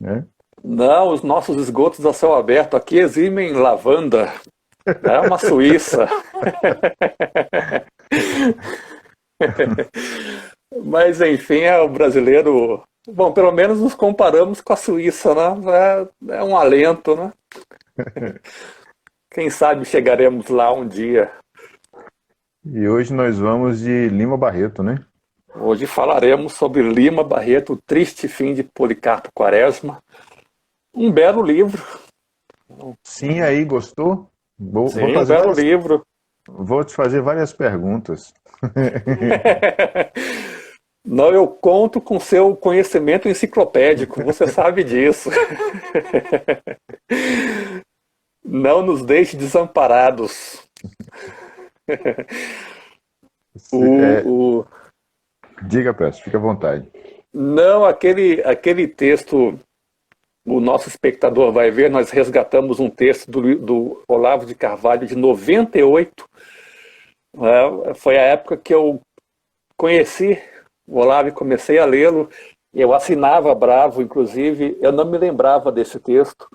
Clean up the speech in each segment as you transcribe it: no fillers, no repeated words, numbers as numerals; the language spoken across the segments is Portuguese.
né? Não, os nossos esgotos a céu aberto aqui eximem lavanda. É uma Suíça. Mas enfim, é o brasileiro. Bom, pelo menos nos comparamos com a Suíça, né? É um alento, né? Quem sabe chegaremos lá um dia. E hoje nós vamos de Lima Barreto, né? Hoje falaremos sobre Lima Barreto, O Triste Fim de Policarpo Quaresma. Um belo livro. Sim, aí, gostou? Vou Sim, um fazer belo várias, livro. vou te fazer várias perguntas. Não, eu conto com seu conhecimento enciclopédico, você sabe disso. Não nos deixe desamparados. O, É, o, diga, peço, fica à vontade. não, aquele texto, o nosso espectador vai ver, nós resgatamos um texto do Olavo de Carvalho de 98. Foi a época que eu conheci o Olavo e comecei a lê-lo. Eu assinava Bravo, inclusive, eu não me lembrava desse texto.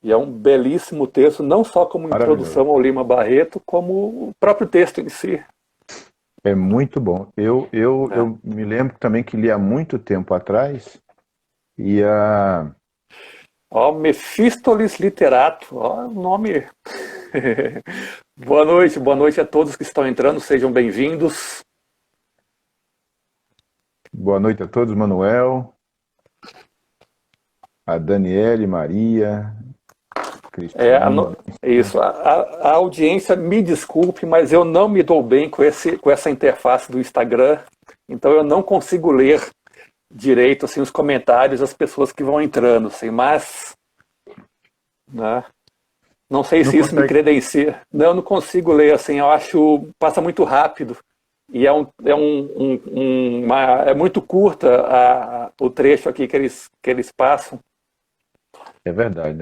E é um belíssimo texto, não só como Maravilhoso. introdução ao Lima Barreto, como o próprio texto em si. É muito bom. Né? Eu me lembro também que li há muito tempo atrás e a... Ó, Mefístoles Literato, ó, o nome. Boa noite a todos que estão entrando, sejam bem-vindos. Boa noite a todos, Manuel, a Daniele, Maria, É, Cristiane. isso, a audiência me desculpe, mas eu não me dou bem com essa interface do Instagram, então eu não consigo ler direito assim, os comentários das pessoas que vão entrando, assim, mas né, não sei Não se isso me consegue. credencia. Não, eu não consigo ler, assim, eu acho passa muito rápido e é muito curta o trecho aqui que eles passam. É verdade.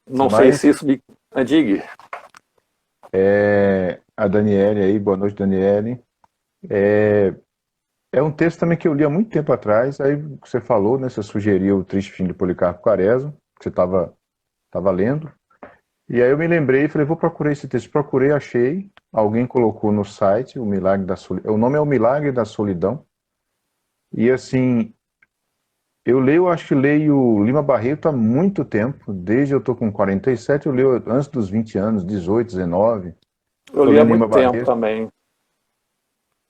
Não sei se Mas isso me... Diga. a Daniele aí, boa noite, Daniele. É, é um texto também que eu li há muito tempo atrás, aí você falou, né, você sugeriu O Triste Fim de Policarpo Quaresma, que você estava lendo, e aí eu me lembrei e falei, vou procurar esse texto. Procurei, achei, alguém colocou no site, O Milagre da Solidão, o nome é O Milagre da Solidão, e assim, acho que leio Lima Barreto há muito tempo, desde eu tô com 47, eu leio antes dos 20 anos, 18, 19, Eu tô li há lendo Lima muito tempo Barreto, também.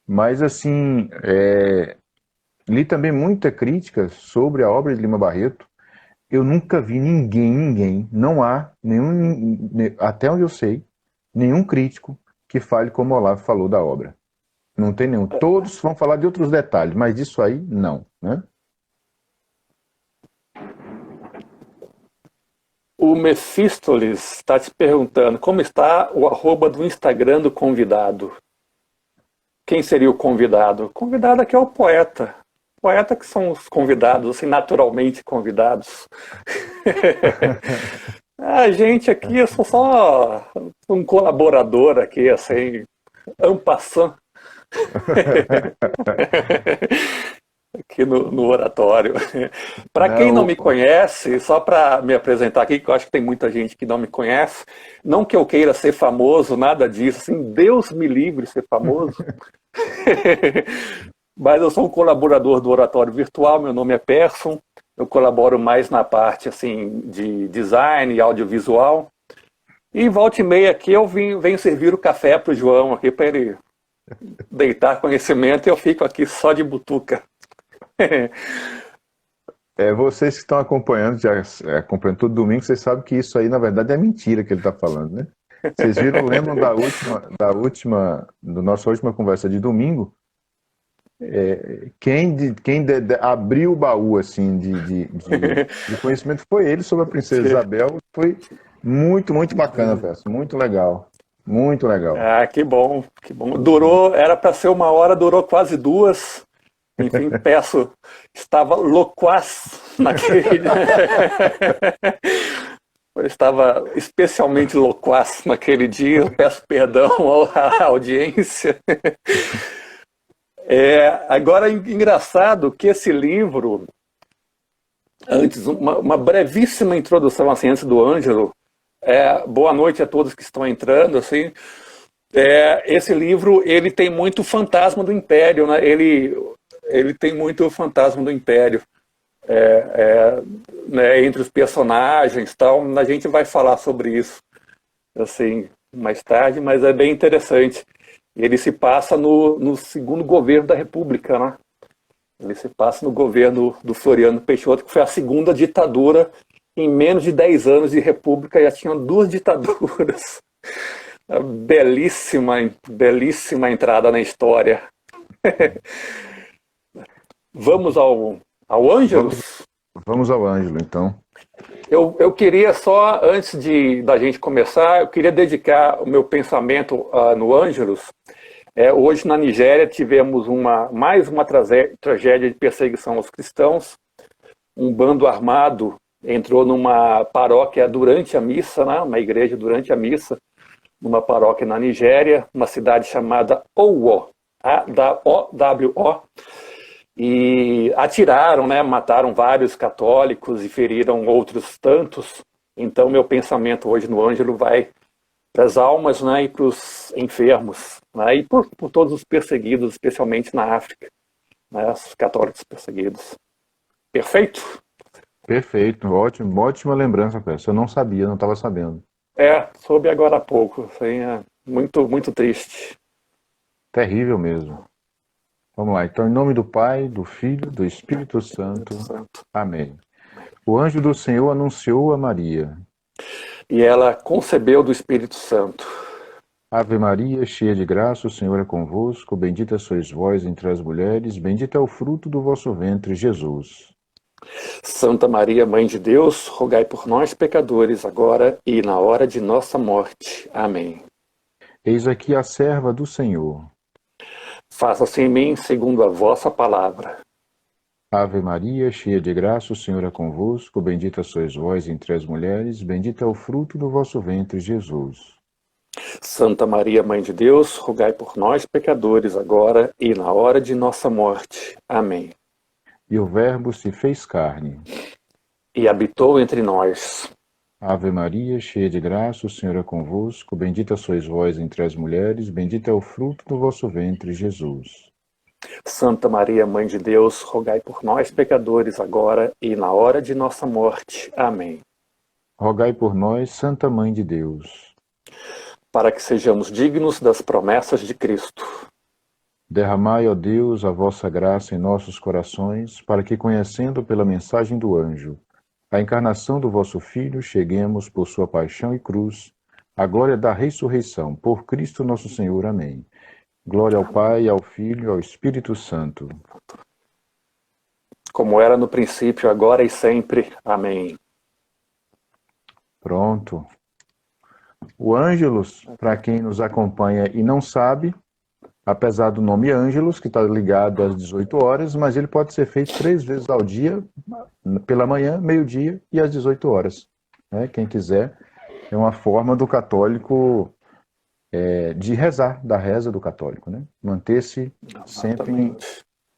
mas assim, li também muita crítica sobre a obra de Lima Barreto. Eu nunca vi ninguém, não há nenhum, até onde eu sei, nenhum crítico que fale como o Olavo falou da obra. Não tem nenhum. Todos vão falar de outros detalhes, mas disso aí, não, né? O Mefístoles está te perguntando como está o arroba do Instagram do convidado. Quem seria o convidado? O convidado aqui é o poeta. Poeta que são os convidados, assim, naturalmente convidados. A gente aqui, eu sou só um colaborador aqui, assim, en passant, aqui no oratório. Para quem não Não, me conhece, só para me apresentar aqui, que eu acho que tem muita gente que não me conhece, não que eu queira ser famoso, nada disso, assim, Deus me livre de ser famoso. Mas eu sou um colaborador do Oratório Virtual, meu nome é Persson, eu colaboro mais na parte assim de design e audiovisual. E volta e meia aqui eu venho servir o café para o João aqui para ele deitar conhecimento e eu fico aqui só de butuca. vocês que estão acompanhando, já acompanhando todo domingo, vocês sabem que isso aí, na verdade, é mentira que ele está falando, né? Vocês viram, lembram da nossa última conversa de domingo? Abriu o baú assim de conhecimento foi ele sobre a Princesa Isabel. Foi muito bacana, peça. Muito legal. Muito legal. Ah, que bom, que bom. Durou, era para ser uma hora, durou quase duas. Enfim, peço, estava loquaz naquele. Eu estava especialmente loquaz naquele dia, peço perdão à audiência. Agora, engraçado que esse livro, Antes, uma brevíssima introdução, assim, antes do Ângelo. Boa noite a todos que estão entrando, assim. Esse livro, ele tem muito fantasma do Império, né? Ele tem muito fantasma do Império. Né, entre os personagens, tal. A gente vai falar sobre isso, assim, mais tarde, mas é bem interessante. Ele se passa no segundo governo da República, né? Ele se passa no governo do Floriano Peixoto, que foi a segunda ditadura. Em menos de 10 anos de república já tinham 2 ditaduras. Belíssima entrada na história. Vamos ao Ângelus? Vamos ao Ângelo, então. Eu queria só, antes da gente começar, eu queria dedicar o meu pensamento no Ângelus. Hoje na Nigéria tivemos mais uma tragédia de perseguição aos cristãos. Um bando armado entrou numa paróquia durante a missa, né? Uma igreja durante a missa, numa paróquia na Nigéria, uma cidade chamada Owo, A-O-W-O, e atiraram, né? Mataram vários católicos e feriram outros tantos. Então meu pensamento hoje no Ângelo vai para as almas, né? E para os enfermos, né? E por todos os perseguidos, especialmente na África, né? Os católicos perseguidos. Perfeito? Perfeito, ótimo, ótima lembrança, Peço. Eu não sabia, não estava sabendo. Soube agora há pouco. Assim, muito, muito triste. Terrível mesmo. Vamos lá, então, em nome do Pai, do Filho, do Espírito Santo. Amém. O anjo do Senhor anunciou a Maria. E ela concebeu do Espírito Santo. Ave Maria, cheia de graça, o Senhor é convosco. Bendita sois vós entre as mulheres, bendito é o fruto do vosso ventre, Jesus. Santa Maria, Mãe de Deus, rogai por nós, pecadores, agora e na hora de nossa morte. Amém. Eis aqui a serva do Senhor. Faça-se em mim segundo a vossa palavra. Ave Maria, cheia de graça, o Senhor é convosco. Bendita sois vós entre as mulheres, bendito é o fruto do vosso ventre, Jesus. Santa Maria, Mãe de Deus, rogai por nós, pecadores, agora e na hora de nossa morte. Amém. E o Verbo se fez carne. E habitou entre nós. Ave Maria, cheia de graça, o Senhor é convosco. Bendita sois vós entre as mulheres, bendito é o fruto do vosso ventre, Jesus. Santa Maria, Mãe de Deus, rogai por nós, pecadores, agora e na hora de nossa morte. Amém. Rogai por nós, Santa Mãe de Deus, para que sejamos dignos das promessas de Cristo. Derramai, ó Deus, a vossa graça em nossos corações, para que, conhecendo pela mensagem do anjo a encarnação do vosso Filho, cheguemos, por sua paixão e cruz, à glória da ressurreição, por Cristo nosso Senhor. Amém. Glória ao Pai, ao Filho e ao Espírito Santo. Como era no princípio, agora e sempre. Amém. Pronto. O Ângelus, para quem nos acompanha e não sabe, apesar do nome Ângelus, que está ligado às 18 horas, mas ele pode ser feito 3 vezes ao dia, pela manhã, meio-dia e às 18 horas. Né? Quem quiser, é uma forma do católico de rezar, da reza do católico. Né? Manter-se sempre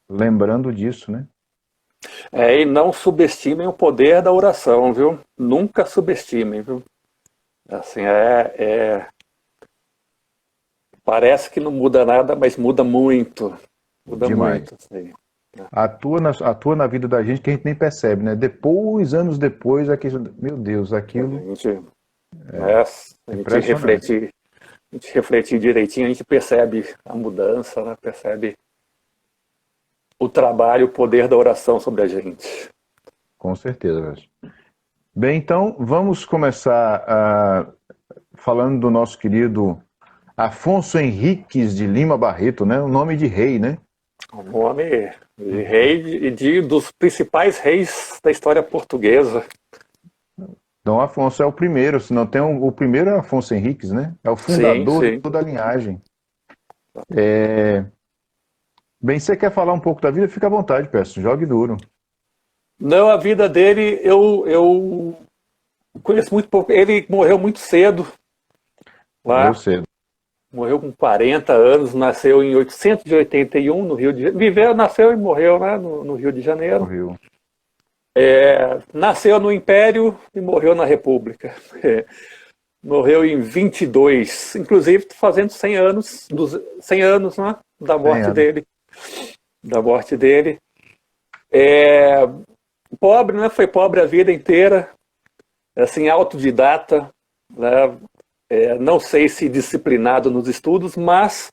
lembrando disso. Né? E não subestimem o poder da oração, viu? Nunca subestimem, viu? Assim, parece que não muda nada, mas muda muito. Muda demais. Muito. Assim. Atua na vida da gente que a gente nem percebe, né? Depois, anos depois, meu Deus, aquilo... A gente refletir direitinho, a gente percebe a mudança, né? Percebe o trabalho, o poder da oração sobre a gente. Com certeza. Bem, então, vamos começar falando do nosso querido Afonso Henriques de Lima Barreto, né? O nome de rei, né? O nome de rei e dos principais reis da história portuguesa. Dom Afonso é o primeiro, se não tem o primeiro é Afonso Henriques, né? É o fundador de toda a linhagem. Bem, você quer falar um pouco da vida? Fica à vontade, peço. Jogue duro. Não, a vida dele eu conheço muito pouco. Ele morreu muito cedo. Morreu cedo. Morreu com 40 anos, nasceu em 881 no Rio de Janeiro. Nasceu e morreu, né, no Rio de Janeiro. Morreu. Nasceu no Império e morreu na República. Morreu em 22, inclusive fazendo 100 anos, 100 anos, né, da morte dele. Da morte dele. Pobre, né? Foi pobre a vida inteira, assim, autodidata, né? Não sei se disciplinado nos estudos, mas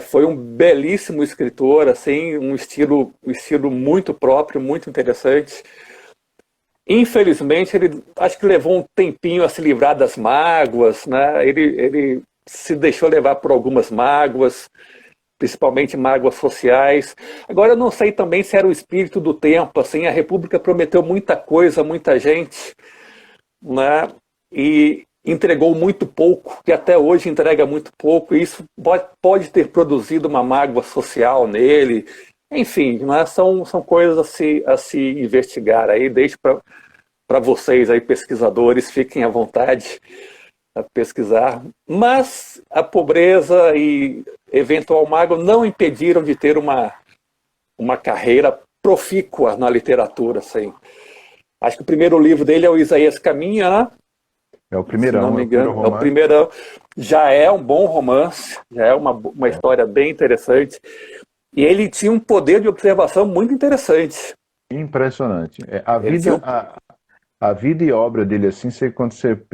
foi um belíssimo escritor, assim, um estilo muito próprio, muito interessante. Infelizmente, ele acho que levou um tempinho a se livrar das mágoas, né? Ele se deixou levar por algumas mágoas, principalmente mágoas sociais. Agora, eu não sei também se era o espírito do tempo, assim, a República prometeu muita coisa a muita gente, né? E entregou muito pouco, que até hoje entrega muito pouco, e isso pode ter produzido uma mágoa social nele. Enfim, né? São coisas a se investigar aí, deixo para vocês aí, pesquisadores, fiquem à vontade a pesquisar. Mas a pobreza e eventual mágoa não impediram de ter uma carreira profícua na literatura. Assim. Acho que o primeiro livro dele é o Isaías Caminha, né? É o primeirão, se não me engano, é o primeirão. Já é um bom romance, já é uma história bem interessante. E ele tinha um poder de observação muito interessante. Impressionante. A vida e obra dele, assim,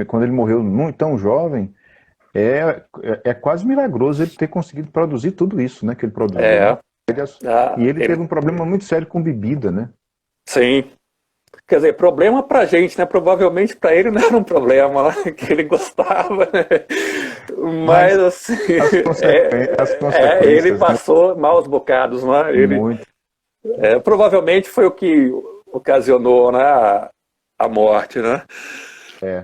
quando ele morreu muito, tão jovem, é quase milagroso ele ter conseguido produzir tudo isso, né, que ele produziu. Né? Ele teve um problema muito sério com bebida, né? Sim. Quer dizer, problema pra gente, né? Provavelmente pra ele não era um problema, né? Que ele gostava, né? Mas assim, as consequências, ele passou maus bocados, né? Muito. Provavelmente foi o que ocasionou, né, a morte, né?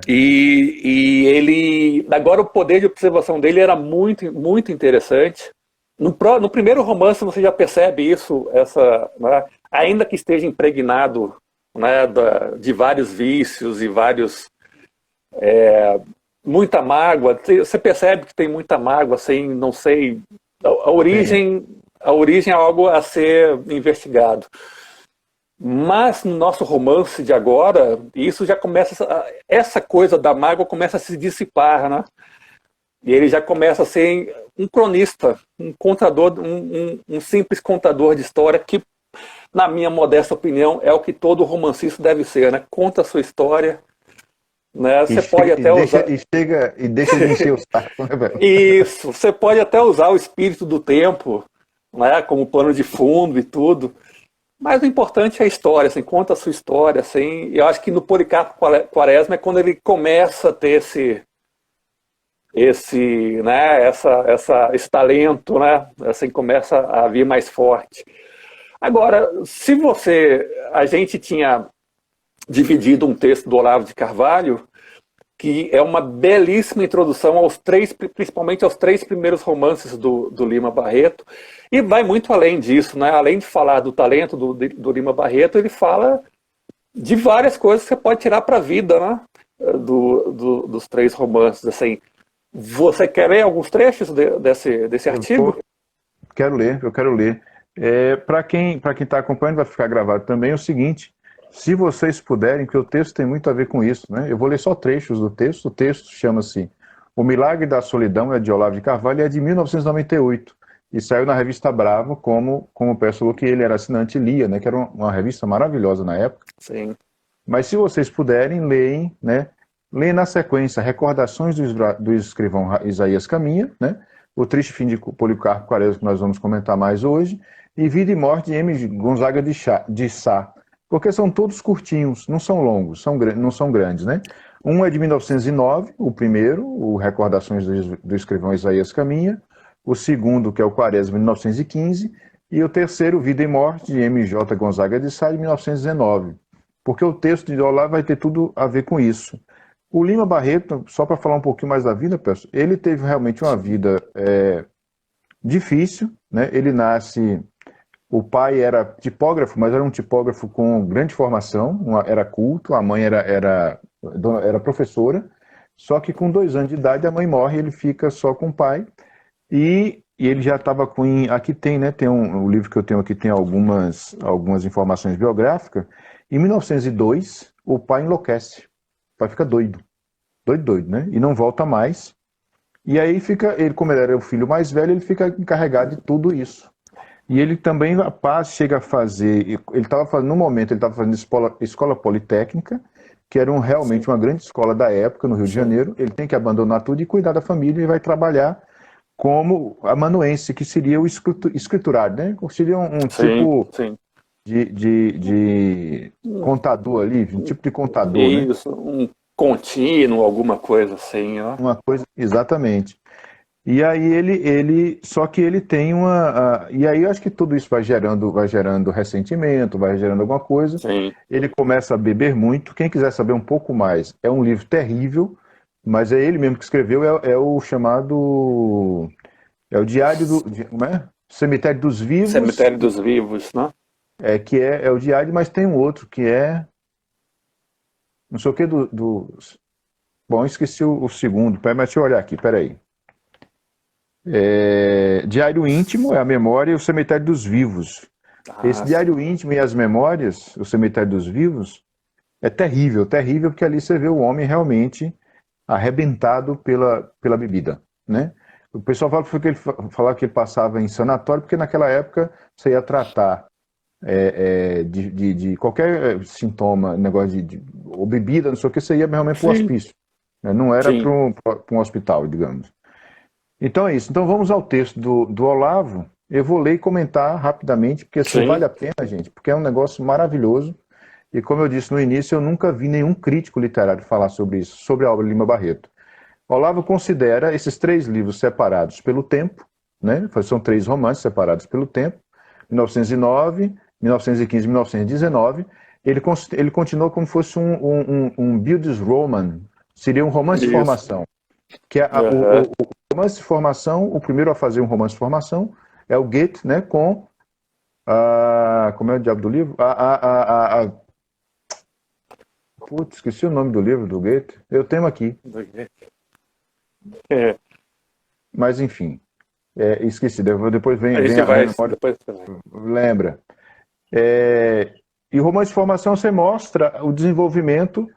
E ele, agora o poder de observação dele era muito, muito interessante. No primeiro romance você já percebe isso, né? Ainda que esteja impregnado, né, de vários vícios e muita mágoa. Você percebe que tem muita mágoa, assim, não sei, a origem é algo a ser investigado. Mas no nosso romance de agora, isso já começa, essa coisa da mágoa começa a se dissipar, né? E ele já começa a ser um cronista, um contador, um simples contador de história que, na minha modesta opinião, é o que todo romancista deve ser, né? Conta a sua história, né? Você pode até usar... E deixa de encher o saco, né, velho? Isso, você pode até usar o espírito do tempo, né? Como pano de fundo e tudo, mas o importante é a história, assim, conta a sua história, assim. Eu acho que no Policarpo Quaresma é quando ele começa a ter né? Esse talento, né? Assim, começa a vir mais forte. Agora, a gente tinha dividido um texto do Olavo de Carvalho, que é uma belíssima introdução principalmente aos 3 primeiros romances do Lima Barreto, e vai muito além disso, né? Além de falar do talento do Lima Barreto, ele fala de várias coisas que você pode tirar para a vida, né? Dos 3 romances, assim. Você quer ler alguns trechos desse artigo? Eu quero ler. Para quem está acompanhando, vai ficar gravado também o seguinte: se vocês puderem, porque o texto tem muito a ver com isso, né? Eu vou ler só trechos do texto. O texto chama-se O Milagre da Solidão, é de Olavo de Carvalho, é de 1998, e saiu na revista Bravo, como o Peço falou que ele era assinante e lia, né? Que era uma revista maravilhosa na época. Sim. Mas se vocês puderem, leem, né? Leem na sequência Recordações do escrivão Isaías Caminha, né? O Triste Fim de Policarpo Quaresma, que nós vamos comentar mais hoje, e Vida e Morte de M. Gonzaga de Sá, porque são todos curtinhos, não são longos, não são grandes, né? Um é de 1909, o primeiro, o Recordações do escrivão Isaías Caminha, o segundo, que é o Quaresma, de 1915, e o terceiro, Vida e Morte de M.J. Gonzaga de Sá, de 1919, porque o texto de Olavo vai ter tudo a ver com isso. O Lima Barreto, só para falar um pouquinho mais da vida, pessoal, ele teve realmente uma vida difícil, né? Ele nasce... O pai era tipógrafo, mas era um tipógrafo com grande formação, era culto, a mãe era professora, só que com 2 anos de idade a mãe morre e ele fica só com o pai. E E ele já estava com. Aqui tem, né? Tem o livro que eu tenho aqui tem algumas informações biográficas. Em 1902, o pai enlouquece. O pai fica doido. Doido, doido, né? E não volta mais. E aí fica, ele, como ele era o filho mais velho, ele fica encarregado de tudo isso. E ele também chega a fazer. Ele estava fazendo, no momento, ele estava fazendo escola politécnica, que era realmente Sim, uma grande escola da época, no Rio de sim. Janeiro. Ele tem que abandonar tudo e cuidar da família e vai trabalhar como amanuense, que seria o escriturário, né? Seria um Sim, tipo sim. de contador ali, um tipo de contador, né? Isso, um contínuo, alguma coisa assim, ó. Uma coisa, exatamente. E aí só que ele tem e aí eu acho que tudo isso vai gerando ressentimento, vai gerando alguma coisa. Sim. Ele começa a beber muito. Quem quiser saber um pouco mais, é um livro terrível, mas é ele mesmo que escreveu, é o chamado, é o Diário como é? Cemitério dos Vivos, Cemitério dos Vivos, né? que é o Diário, mas tem um outro que é, não sei o que bom, eu esqueci o segundo, mas deixa eu olhar aqui, peraí. Diário Íntimo é a memória e o Cemitério dos Vivos. Esse Ah, sim. Diário Íntimo e as Memórias, o Cemitério dos Vivos, é terrível, terrível, porque ali você vê o homem realmente arrebentado pela bebida, né? O pessoal falava que ele passava em sanatório, porque naquela época você ia tratar de qualquer sintoma, negócio ou bebida, não sei o que, você ia realmente para o Sim, hospício, né? Não era para sim, um hospital, digamos. Então é isso. Então vamos ao texto do Olavo. Eu vou ler e comentar rapidamente, porque assim sim. vale a pena, gente, porque é um negócio maravilhoso. E como eu disse no início, eu nunca vi nenhum crítico literário falar sobre isso, sobre a obra de Lima Barreto. Olavo considera esses três livros separados pelo tempo, né? São três romances separados pelo tempo, 1909, 1915 e 1919. Ele continuou como se fosse um Bildungsroman, seria um romance de Isso. formação, que é Aham. o romance de formação, o primeiro a fazer um romance de formação é o Goethe, né, com como é o diabo do livro? Putz, esqueci o nome do livro do Goethe. Eu tenho aqui, É, mas enfim, esqueci. Depois a vem gente a vai memória, depois também. lembra. É, e o romance de formação você mostra o desenvolvimento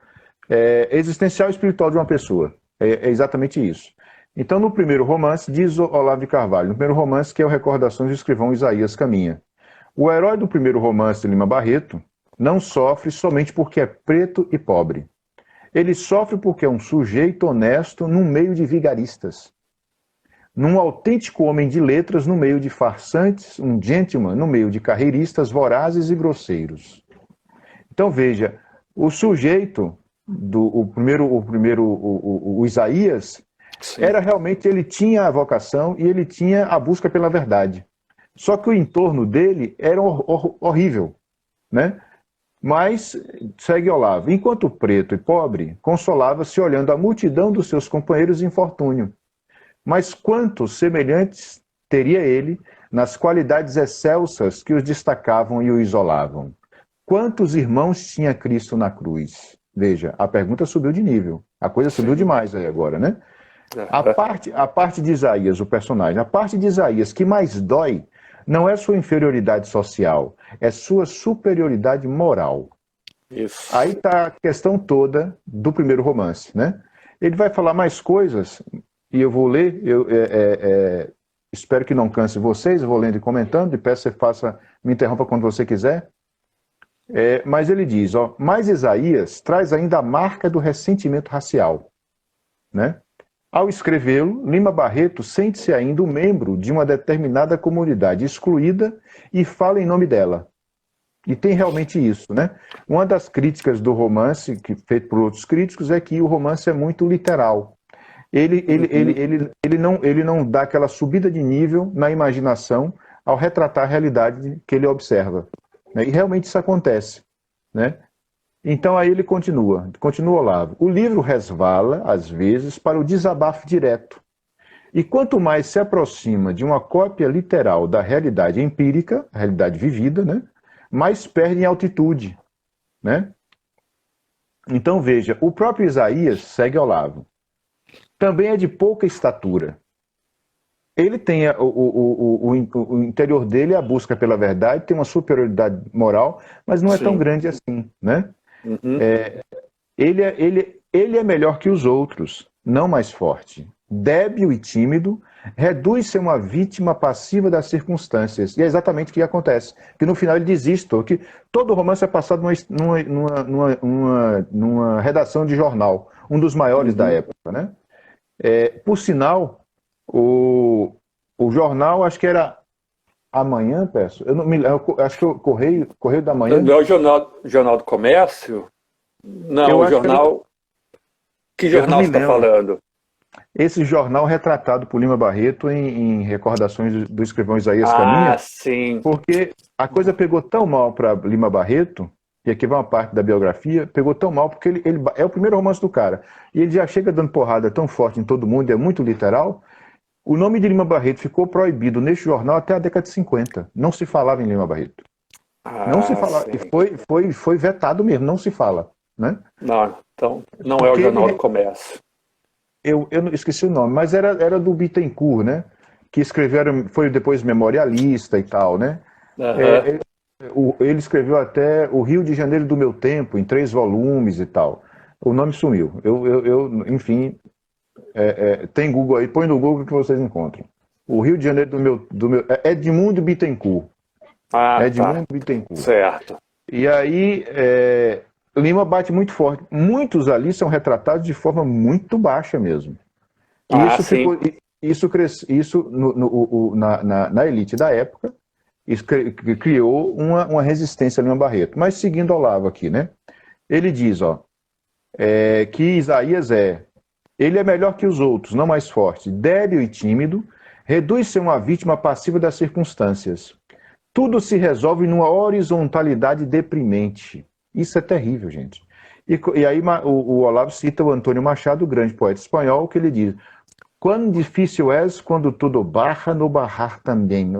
existencial e espiritual de uma pessoa. É exatamente isso. Então, no primeiro romance, diz o Olavo de Carvalho, no primeiro romance, que é o Recordações do Escrivão Isaías Caminha. O herói do primeiro romance de Lima Barreto não sofre somente porque é preto e pobre. Ele sofre porque é um sujeito honesto no meio de vigaristas, num autêntico homem de letras no meio de farsantes, um gentleman no meio de carreiristas vorazes e grosseiros. Então veja, o sujeito o Isaías Sim. era realmente, ele tinha a vocação e ele tinha a busca pela verdade. Só que o entorno dele era horrível, né? Mas, segue Olavo, enquanto preto e pobre, consolava-se olhando a multidão dos seus companheiros em infortúnio. Mas quantos semelhantes teria ele nas qualidades excelsas que os destacavam e o isolavam? Quantos irmãos tinha Cristo na cruz? Veja, a pergunta subiu de nível. A coisa subiu Sim. demais aí agora, né? Aham. A parte de Isaías, o personagem, a parte de Isaías que mais dói não é sua inferioridade social, é sua superioridade moral. Aí Isso. está a questão toda do primeiro romance, né? Ele vai falar mais coisas, e eu vou ler, espero que não canse vocês, eu vou lendo e comentando, e peço que você me interrompa quando você quiser. Mas ele diz, ó, mas Isaías traz ainda a marca do ressentimento racial, né? Ao escrevê-lo, Lima Barreto sente-se ainda um membro de uma determinada comunidade excluída e fala em nome dela. E tem realmente isso, né? Uma das críticas do romance, feito por outros críticos, é que o romance é muito literal. Uhum. Ele não dá aquela subida de nível na imaginação ao retratar a realidade que ele observa, né? E realmente isso acontece, né? Então aí ele continua Olavo. O livro resvala, às vezes, para o desabafo direto. E quanto mais se aproxima de uma cópia literal da realidade empírica, a realidade vivida, né, mais perde em altitude, né? Então veja, o próprio Isaías, segue Olavo, também é de pouca estatura. ele tem o interior dele, a busca pela verdade, tem uma superioridade moral, mas não é tão Sim. grande assim, né? Uhum. Ele é melhor que os outros, não mais forte. Débil e tímido, reduz-se a uma vítima passiva das circunstâncias. E é exatamente o que acontece. Que no final ele desiste, que todo romance é passado numa redação de jornal, um dos maiores da Uhum. época, né? Por sinal, o jornal, acho que era Amanhã, peço. Eu não me lembro, acho que o Correio da Manhã. Não é o Jornal do Comércio? Não, Eu o acho que era, jornal. Que eu não jornal me você está lembro. falando? Esse jornal retratado por Lima Barreto em recordações do escrivão Isaías Ah, Caminha, sim. porque a coisa pegou tão mal para Lima Barreto, e aqui vai uma parte da biografia, pegou tão mal porque ele é o primeiro romance do cara. E ele já chega dando porrada tão forte em todo mundo, é muito literal. O nome de Lima Barreto ficou proibido neste jornal até a década de 50. Não se falava em Lima Barreto. Não se Ah, fala, e sim. foi vetado mesmo, não se fala, né? Não, então não é o Porque Jornal do Comércio. eu esqueci o nome, mas era do Bittencourt, né? Que escreveram, foi depois memorialista e tal, né? Aham. É, ele escreveu até O Rio de Janeiro do Meu Tempo, em 3 volumes e tal. O nome sumiu. Enfim, tem Google aí, põe no Google que vocês encontram. O Rio de Janeiro do meu Edmundo Bittencourt. Ah, tá. Edmundo Bittencourt. Certo. E aí, Lima bate muito forte. Muitos ali são retratados de forma muito baixa mesmo. E Ah, isso sim. ficou, isso na elite da época, isso criou uma resistência a Lima Barreto. Mas seguindo Olavo aqui, né? Ele diz, ó, que Isaías ele é melhor que os outros, não mais forte, débil e tímido, reduz-se a uma vítima passiva das circunstâncias. Tudo se resolve numa horizontalidade deprimente. Isso é terrível, gente. E aí o Olavo cita o Antônio Machado, o grande poeta espanhol, que ele diz: quão difícil é quando tudo barra no barrar também.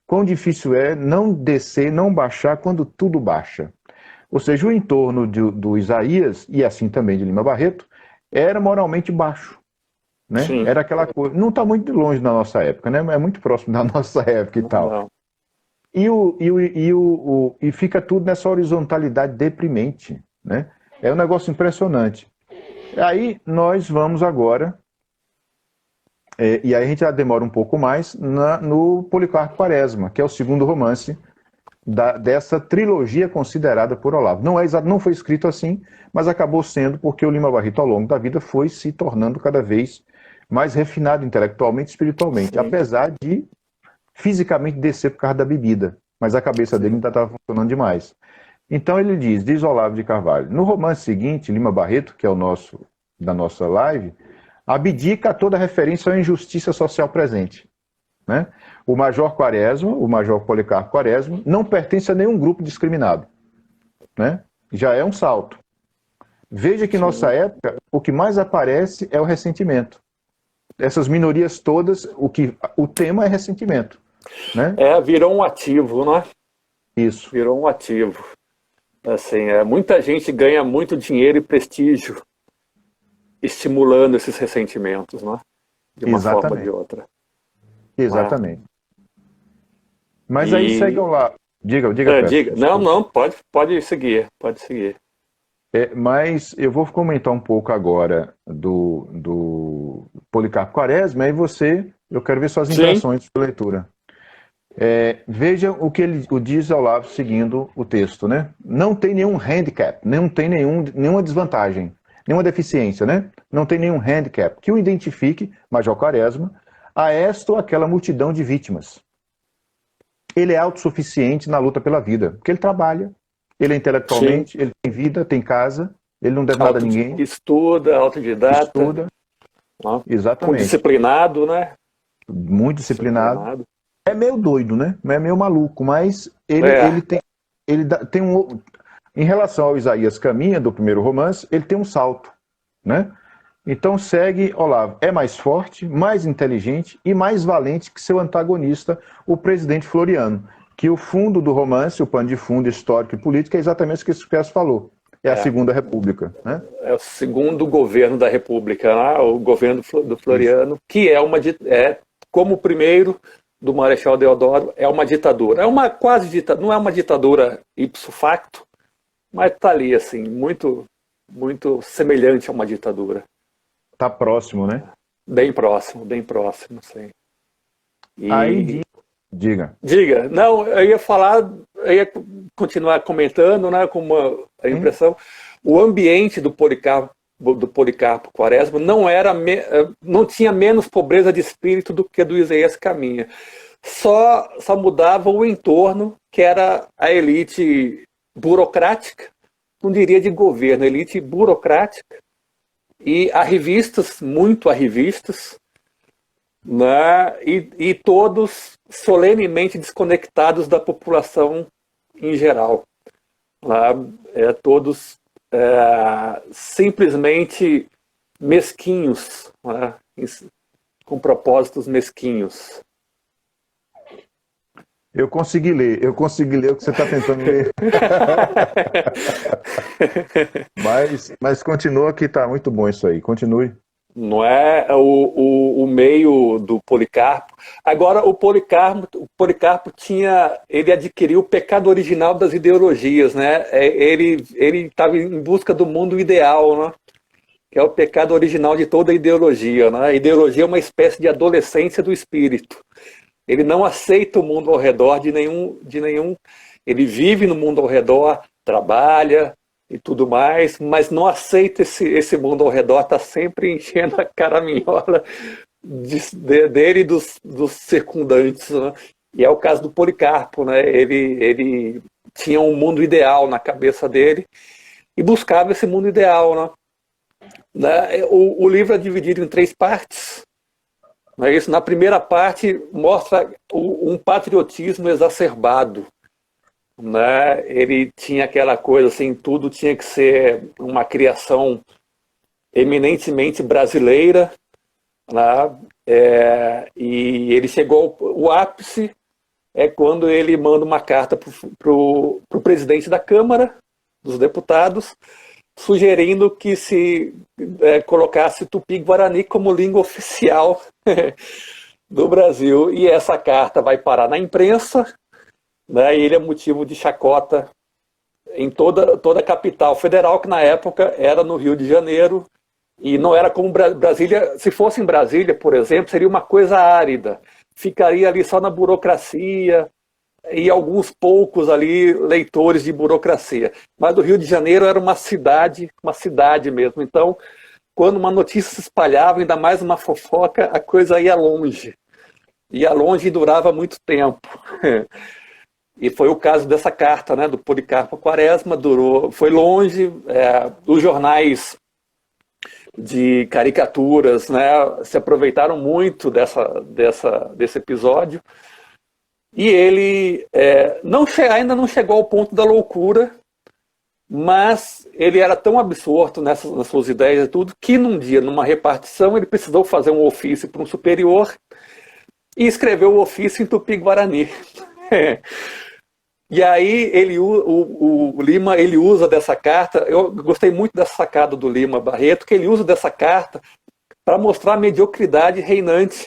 Quão difícil é não descer, não baixar quando tudo baixa. Ou seja, o entorno do Isaías, e assim também de Lima Barreto, era moralmente baixo. Né? Sim. Era aquela coisa. Não está muito longe da nossa época, né? É muito próximo da nossa época e tal. Não. E fica tudo nessa horizontalidade deprimente. Né? É um negócio impressionante. Aí nós vamos agora, e aí a gente já demora um pouco mais, no Policarpo Quaresma, que é o segundo romance dessa trilogia considerada por Olavo. Não foi escrito assim, mas acabou sendo porque o Lima Barreto, ao longo da vida, foi se tornando cada vez mais refinado intelectualmente e espiritualmente, Sim. apesar de fisicamente descer por causa da bebida, mas a cabeça dele ainda estava funcionando demais. Então ele diz Olavo de Carvalho, no romance seguinte, Lima Barreto, que é o nosso da nossa live, abdica a toda referência à injustiça social presente. Né? O Major Quaresma, o Major Policarpo Quaresma, não pertence a nenhum grupo discriminado. Né? Já é um salto. Veja que em nossa época, o que mais aparece é o ressentimento. Essas minorias todas, o tema é ressentimento. Né? Virou um ativo, não é? Isso. Virou um ativo. Assim, muita gente ganha muito dinheiro e prestígio estimulando esses ressentimentos, não é? De uma forma ou de Exatamente. outra. Exatamente. Mas aí segue ao lado. Diga, peço. Diga. Não, pode seguir, pode seguir. Mas eu vou comentar um pouco agora do Policarpo Quaresma, e eu quero ver suas impressões de leitura. Veja o que ele diz ao lado, seguindo o texto, né? Não tem nenhum handicap, não tem nenhuma desvantagem, nenhuma deficiência, né? Não tem nenhum handicap que o identifique, Major Quaresma, a esta ou aquela multidão de vítimas. Ele é autossuficiente na luta pela vida, porque ele trabalha, ele é intelectualmente, ele tem vida, tem casa, ele não deve nada a ninguém. Estuda, autodidata. Estuda, exatamente. Disciplinado, né? Muito disciplinado. É meio doido, né? É meio maluco, mas ele tem um... Em relação ao Isaías Caminha, do primeiro romance, ele tem um salto, né? Então segue Olavo. É mais forte, mais inteligente e mais valente que seu antagonista, o presidente Floriano. Que o fundo do romance, o pano de fundo histórico e político, é exatamente o que o Espécie falou. É a Segunda República. Né? É o segundo governo da República, né? O governo do Floriano, que como o primeiro do Marechal Deodoro, é uma ditadura. É uma quase ditadura, não é uma ditadura ipso facto, mas está ali, assim, muito, muito semelhante a uma ditadura. Tá próximo, né? Bem próximo, sim. Aí, diga. Diga, não, eu ia continuar comentando, né, com uma impressão, o ambiente do Policarpo Quaresma não tinha menos pobreza de espírito do que do Isaías Caminha. Só mudava o entorno, que era a elite burocrática, não diria de governo, a elite burocrática, e arrivistas, muito arrivistas, né, e todos solenemente desconectados da população em geral. Né, todos simplesmente mesquinhos, né, com propósitos mesquinhos. Eu consegui ler o que você está tentando ler. mas continua que está muito bom isso aí, continue. Não é o meio do Policarpo. Agora, o Policarpo ele adquiriu o pecado original das ideologias, né? Ele estava em busca do mundo ideal, né? Que é o pecado original de toda ideologia, né? A ideologia é uma espécie de adolescência do espírito. Ele não aceita o mundo ao redor de nenhum. Ele vive no mundo ao redor, trabalha e tudo mais, mas não aceita esse mundo ao redor, está sempre enchendo a caraminhola dele e dos circundantes. Né? E é o caso do Policarpo, né? Ele tinha um mundo ideal na cabeça dele e buscava esse mundo ideal. Né? O livro é dividido em 3 partes. Não é isso? Na primeira parte mostra um patriotismo exacerbado. Né? Ele tinha aquela coisa assim, tudo tinha que ser uma criação eminentemente brasileira, né? E ele chegou o ápice quando ele manda uma carta para o presidente da Câmara dos Deputados, sugerindo que se colocasse Tupi-Guarani como língua oficial do Brasil. E essa carta vai parar na imprensa, né, e ele é motivo de chacota em toda a capital federal, que na época era no Rio de Janeiro, e não era como Brasília. Se fosse em Brasília, por exemplo, seria uma coisa árida, ficaria ali só na burocracia e alguns poucos ali leitores de burocracia. Mas o Rio de Janeiro era uma cidade mesmo. Então, quando uma notícia se espalhava, ainda mais uma fofoca, a coisa ia longe. Ia longe e durava muito tempo. E foi o caso dessa carta, né, do Policarpo Quaresma, foi longe. Os jornais de caricaturas, né, se aproveitaram muito desse episódio. E ele ainda não chegou ao ponto da loucura, mas ele era tão absorto nas suas ideias e tudo, que num dia, numa repartição, ele precisou fazer um ofício para um superior e escreveu o ofício em Tupi-Guarani. E aí o Lima ele usa dessa carta. Eu gostei muito dessa sacada do Lima Barreto, que ele usa dessa carta para mostrar a mediocridade reinante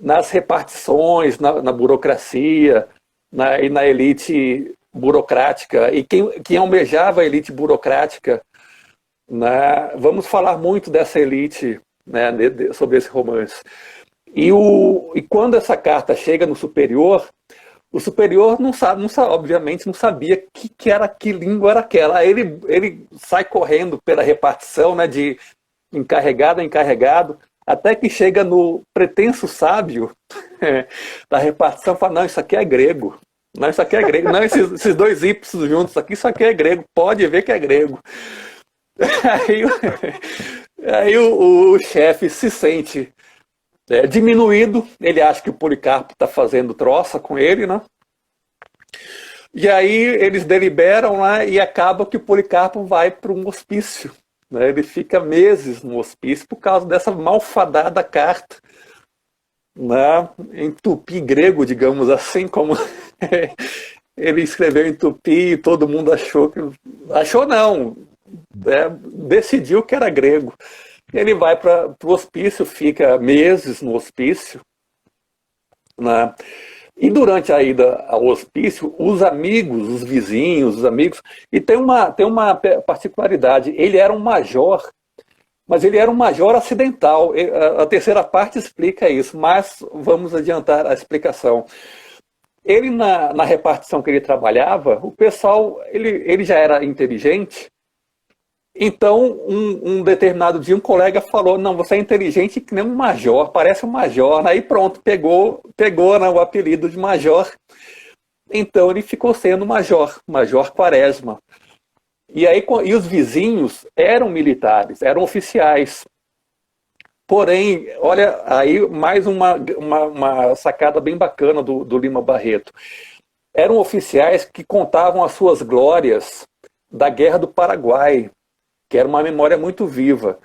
nas repartições, na burocracia, e na elite burocrática. E quem almejava a elite burocrática, né, vamos falar muito dessa elite, né, sobre esse romance. E quando essa carta chega no superior, o superior obviamente não sabia que língua era aquela. Aí ele sai correndo pela repartição, né, de encarregado a encarregado, até que chega no pretenso sábio da repartição e fala: não, isso aqui é grego. Não, isso aqui é grego. Não, esses 2 Y juntos aqui, isso aqui é grego. Pode ver que é grego. Aí o chefe se sente diminuído. Ele acha que o Policarpo está fazendo troça com ele, né? E aí eles deliberam lá e acaba que o Policarpo vai para um hospício. Né? Ele fica meses no hospício por causa dessa malfadada carta, né? Em tupi grego, digamos assim, como ele escreveu em tupi e todo mundo achou não, decidiu que era grego. Ele vai para o hospício, fica meses no hospício, né? E durante a ida ao hospício, os amigos, os vizinhos, os amigos... E tem uma particularidade, ele era um major, mas ele era um major acidental. A terceira parte explica isso, mas vamos adiantar a explicação. Ele, na repartição que ele trabalhava, o pessoal, ele já era inteligente, então um determinado dia um colega falou, não, você é inteligente que nem um major, parece um major. Aí pronto, pegou né, o apelido de major. Então ele ficou sendo Major Quaresma. E os vizinhos eram militares, eram oficiais. Porém, olha, aí mais uma sacada bem bacana do Lima Barreto. Eram oficiais que contavam as suas glórias da Guerra do Paraguai, que era uma memória muito viva.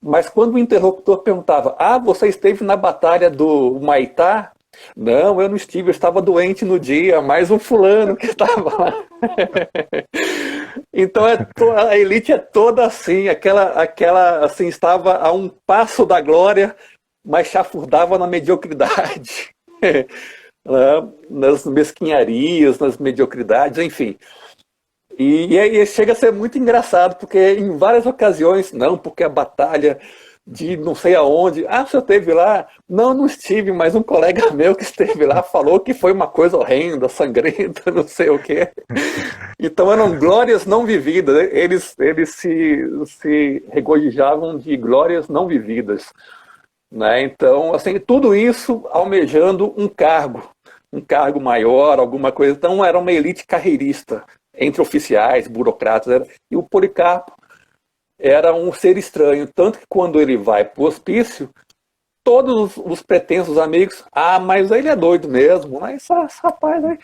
Mas quando o interlocutor perguntava, você esteve na batalha do Humaitá? Não, eu não estive, eu estava doente no dia, mais um fulano que estava lá. Então a elite é toda assim, aquela assim, estava a um passo da glória, mas chafurdava na mediocridade, nas mesquinharias, nas mediocridades, enfim. E aí chega a ser muito engraçado, porque em várias ocasiões, não, porque a batalha de não sei aonde, você esteve lá? Não, não estive, mas um colega meu que esteve lá falou que foi uma coisa horrenda, sangrenta, não sei o quê. Então eram glórias não vividas, né? Eles se regozijavam de glórias não vividas, né? Então, assim, tudo isso almejando um cargo maior, alguma coisa. Então era uma elite carreirista, entre oficiais, burocratas, e o Policarpo era um ser estranho, tanto que quando ele vai para o hospício, todos os pretensos amigos, mas ele é doido mesmo, mas esse rapaz aí,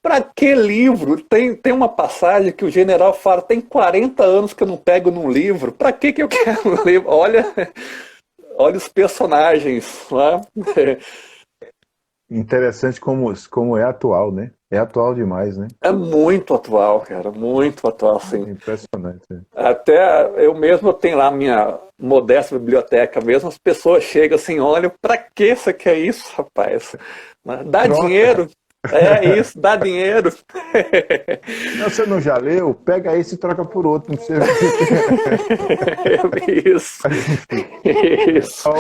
para que livro? Tem uma passagem que o general fala, tem 40 anos que eu não pego num livro, para que eu quero um livro? Olha os personagens, né? Interessante como é atual, né? É atual demais, né? É muito atual, cara, muito atual, sim. Impressionante. Até eu mesmo tenho lá a minha modesta biblioteca mesmo, as pessoas chegam assim, olham, pra que você quer isso, rapaz? Dá dinheiro? É isso, dá dinheiro. Não, você não já leu? Pega esse e troca por outro. Não precisa... Isso. Isso.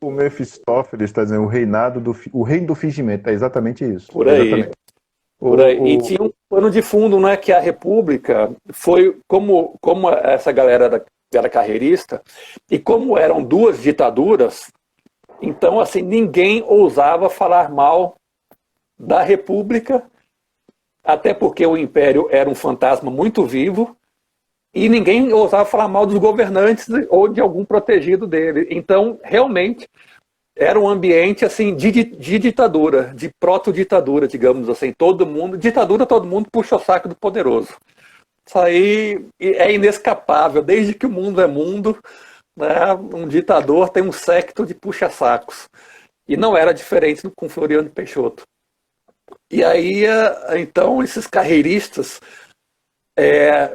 O Mefistófeles está dizendo o reino do fingimento. É exatamente isso. Por aí. Exatamente. Por aí. E tinha um pano de fundo, né, que a República foi, como essa galera era carreirista, e como eram duas ditaduras, então assim, ninguém ousava falar mal da República, até porque o Império era um fantasma muito vivo, e ninguém ousava falar mal dos governantes ou de algum protegido dele. Então, realmente, era um ambiente assim de ditadura, de proto-ditadura, digamos assim. Todo mundo puxa o saco do poderoso. Isso aí é inescapável. Desde que o mundo é mundo, né, um ditador tem um séquito de puxa-sacos. E não era diferente com Floriano Peixoto. E aí, então, esses carreiristas,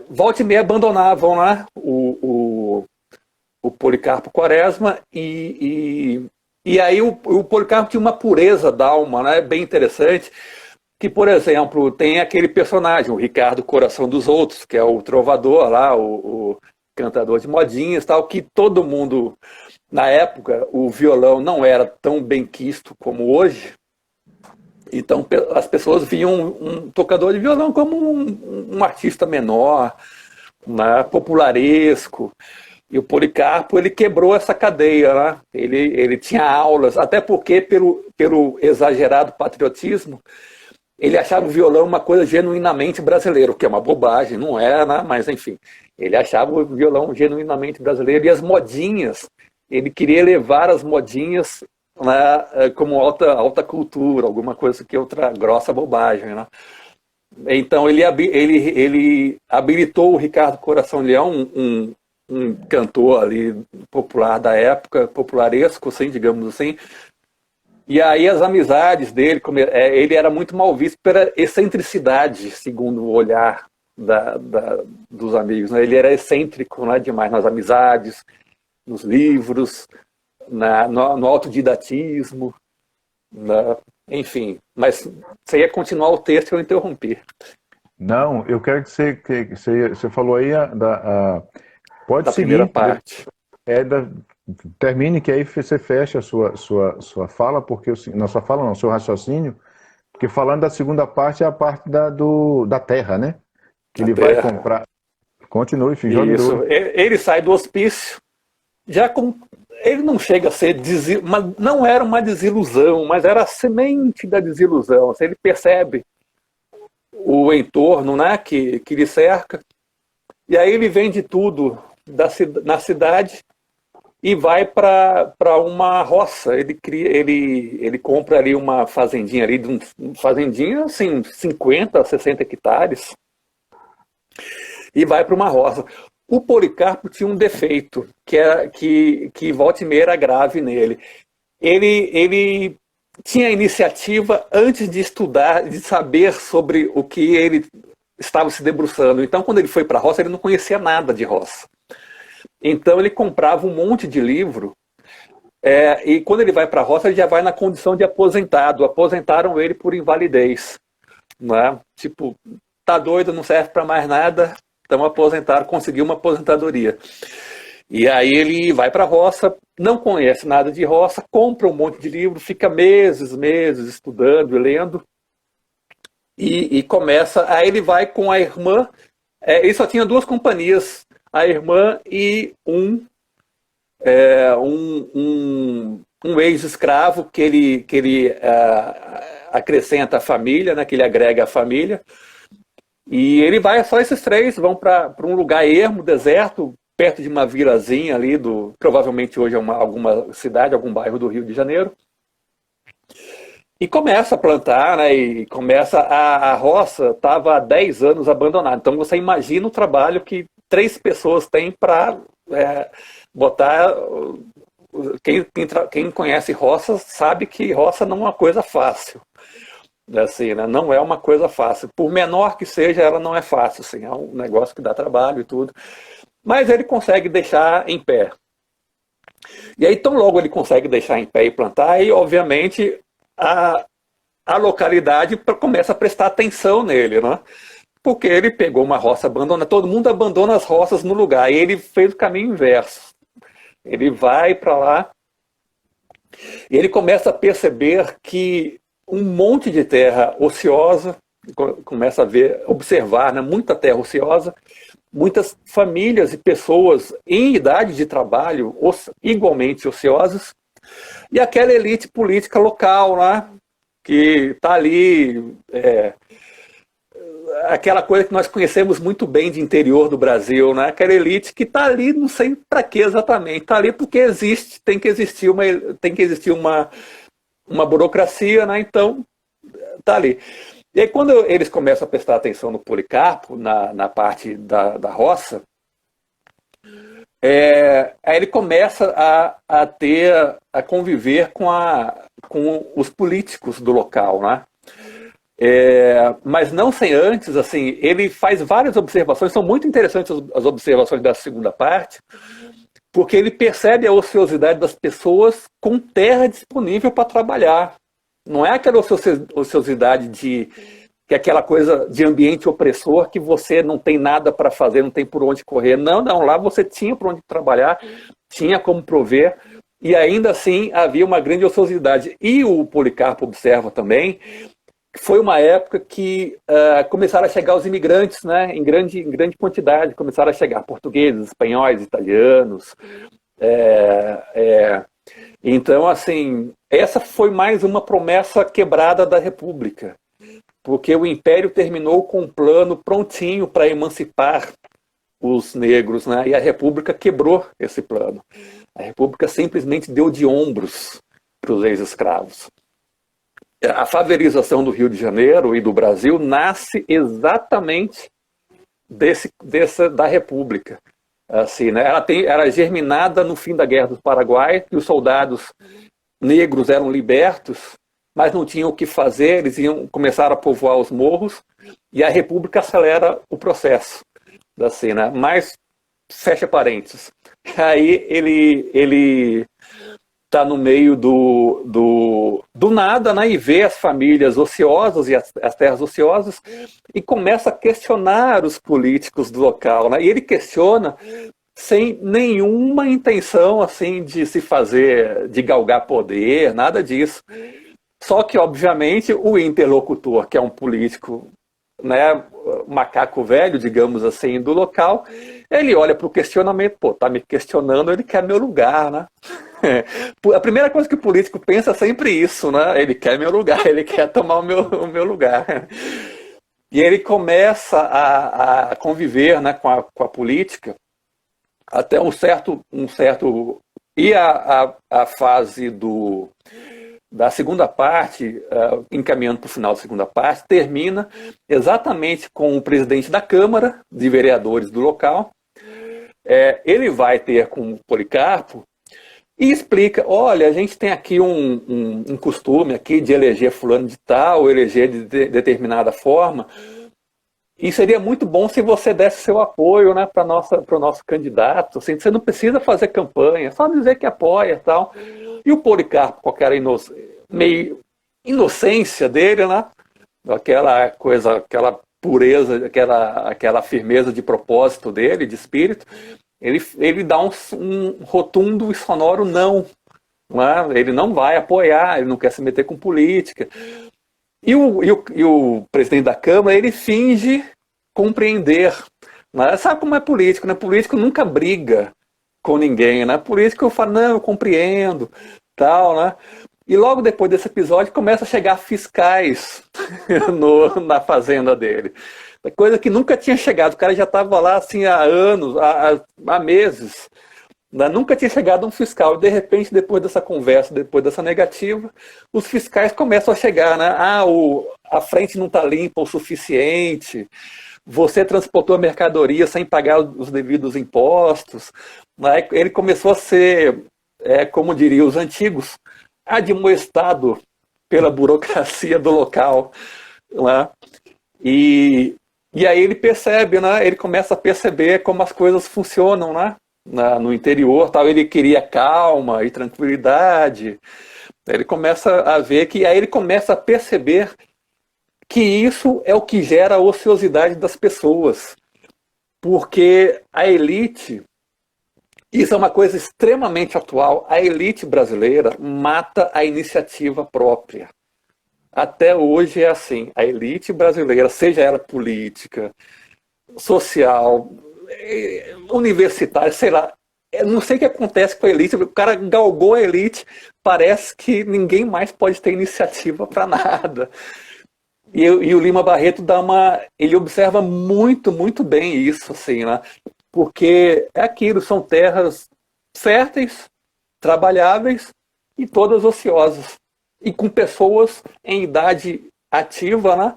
volta e meia abandonavam, né, o Policarpo Quaresma e aí o Policarpo tinha uma pureza d'alma, né, bem interessante, que, por exemplo, tem aquele personagem, o Ricardo Coração dos Outros, que é o trovador lá, o cantador de modinhas, tal, que todo mundo, na época, o violão não era tão bem quisto como hoje, então as pessoas viam um tocador de violão como um artista menor, né, popularesco. E o Policarpo, ele quebrou essa cadeia, né? Ele tinha aulas, até porque pelo exagerado patriotismo, ele achava o violão uma coisa genuinamente brasileira, o que é uma bobagem, não é, né? Mas enfim, ele achava o violão genuinamente brasileiro, e as modinhas, ele queria levar as modinhas, né, como alta cultura, alguma coisa que outra grossa bobagem, né? Então ele habilitou o Ricardo Coração Leão, um cantor ali popular da época, popularesco, assim, digamos assim. E aí as amizades dele, ele era muito mal visto pela excentricidade, segundo o olhar dos amigos, né? Ele era excêntrico, né, demais nas amizades, nos livros, no autodidatismo. né? Enfim, mas você ia continuar o texto e eu interrompi. Não, eu quero você falou aí pode Da primeira seguir, parte. é da, termine que aí você fecha a sua fala, porque na sua fala não, seu raciocínio, porque falando da segunda parte é a parte da terra, né? Que Da ele vai terra. comprar. Continue, filho, jogue Isso. duro. Ele sai do hospício, já com. Ele não chega a ser. Não era uma desilusão, mas era a semente da desilusão. Ele percebe o entorno, né, que lhe cerca, e aí ele vende tudo na cidade e vai para uma roça. Ele compra ali uma fazendinha ali, fazendinha assim, 50, 60 hectares, e vai para uma roça. O Policarpo tinha um defeito, que volta e meia era grave nele. Ele tinha iniciativa antes de estudar, de saber sobre o que ele estava se debruçando. Então, quando ele foi para a roça, ele não conhecia nada de roça. Então, ele comprava um monte de livro, e quando ele vai para a roça, ele já vai na condição de aposentado. Aposentaram ele por invalidez. Né? Tipo, tá doido, não serve para mais nada, então aposentaram, conseguiu uma aposentadoria. E aí ele vai para a roça, não conhece nada de roça, compra um monte de livro, fica meses estudando e lendo, e começa. Aí ele vai com a irmã, ele só tinha duas companhias, a irmã e um ex-escravo que ele acrescenta à família, né, que ele agrega à família. E ele vai, só esses três vão para um lugar ermo, deserto, perto de uma vilazinha ali, provavelmente hoje é alguma cidade, algum bairro do Rio de Janeiro. E começa a plantar, né? E começa a roça estava há 10 anos abandonada. Então você imagina o trabalho que 3 pessoas têm para botar. Quem conhece roça sabe que roça não é uma coisa fácil. Assim, né? Não é uma coisa fácil. Por menor que seja, ela não é fácil. Assim, é um negócio que dá trabalho e tudo. Mas ele consegue deixar em pé. E aí, tão logo ele consegue deixar em pé e plantar, aí, obviamente, a localidade começa a prestar atenção nele, né? Porque ele pegou uma roça abandonada. Todo mundo abandona as roças no lugar. E ele fez o caminho inverso. Ele vai para lá e ele começa a perceber que um monte de terra ociosa, começa a observar, né, muita terra ociosa, muitas famílias e pessoas em idade de trabalho igualmente ociosas, e aquela elite política local, né, que está ali, aquela coisa que nós conhecemos muito bem de interior do Brasil, né, aquela elite que está ali, não sei para que exatamente, está ali porque tem que existir uma burocracia, né, então está ali. E aí, quando eles começam a prestar atenção no Policarpo, na parte da roça, aí ele começa a conviver com os políticos do local, né? Mas não sem antes, assim, ele faz várias observações, são muito interessantes as observações da segunda parte, porque ele percebe a ociosidade das pessoas com terra disponível para trabalhar. Não é aquela ociosidade que é aquela coisa de ambiente opressor que você não tem nada para fazer, não tem por onde correr. Não, lá você tinha por onde trabalhar, tinha como prover, e ainda assim havia uma grande ociosidade. E o Policarpo observa também que foi uma época que começaram a chegar os imigrantes, né, em grande quantidade, começaram a chegar portugueses, espanhóis, italianos. Então, assim, essa foi mais uma promessa quebrada da República, porque o Império terminou com um plano prontinho para emancipar os negros, né? E a República quebrou esse plano. A República simplesmente deu de ombros para os ex-escravos. A favelização do Rio de Janeiro e do Brasil nasce exatamente da República. Assim, né? Ela era germinada no fim da Guerra do Paraguai, que os soldados negros eram libertos, mas não tinham o que fazer, eles começar a povoar os morros, e a República acelera o processo. Assim, né? Mas, fecha parênteses, aí ele está no meio do nada, né, e vê as famílias ociosas e as terras ociosas e começa a questionar os políticos do local, né, e ele questiona sem nenhuma intenção assim de se fazer, de galgar poder, nada disso. Só que, obviamente, o interlocutor, que é um político, né, macaco velho, digamos assim, do local, ele olha para o questionamento, pô, tá me questionando, ele quer meu lugar, né? A primeira coisa que o político pensa é sempre isso, né? Ele quer meu lugar, ele quer tomar o meu lugar. E ele começa a conviver, né, com a política até um certo e a fase da segunda parte, encaminhando para o final da segunda parte, termina exatamente com o presidente da Câmara de Vereadores do local. Ele vai ter com o Policarpo e explica, olha, a gente tem aqui um costume aqui de eleger fulano de tal, eleger de determinada forma, e seria muito bom se você desse seu apoio, né, para o nosso candidato. Assim, você não precisa fazer campanha, só dizer que apoia e tal. E o Policarpo, com aquela meio inocência dele, né, aquela coisa, aquela pureza, aquela firmeza de propósito dele, de espírito, ele dá um rotundo e sonoro não. Né? Ele não vai apoiar, ele não quer se meter com política. E o presidente da Câmara, ele finge compreender. Né? Sabe como é político, né? Político nunca briga com ninguém, né? Político fala, não, eu compreendo, tal, né? E logo depois desse episódio começa a chegar fiscais na fazenda dele. Coisa que nunca tinha chegado. O cara já estava lá assim há anos, há meses. Nunca tinha chegado um fiscal. De repente, depois dessa conversa, depois dessa negativa, os fiscais começam a chegar, né? A frente não está limpa o suficiente, você transportou a mercadoria sem pagar os devidos impostos. Né? Ele começou a ser, como diriam os antigos, admoestado pela burocracia do local. Né? E aí ele percebe, né? Ele começa a perceber como as coisas funcionam, né? No interior, tal, ele queria calma e tranquilidade. Ele começa a ver que aí ele começa a perceber que isso é o que gera a ociosidade das pessoas, porque a elite, isso é uma coisa extremamente atual, a elite brasileira mata a iniciativa própria. Até hoje é assim, a elite brasileira, seja ela política, social, universitário, sei lá, não sei o que acontece com a elite, o cara galgou a elite, parece que ninguém mais pode ter iniciativa para nada. E o Lima Barreto ele observa muito, muito bem isso, assim, né? Porque é aquilo, são terras férteis, trabalháveis e todas ociosas. E com pessoas em idade ativa, né?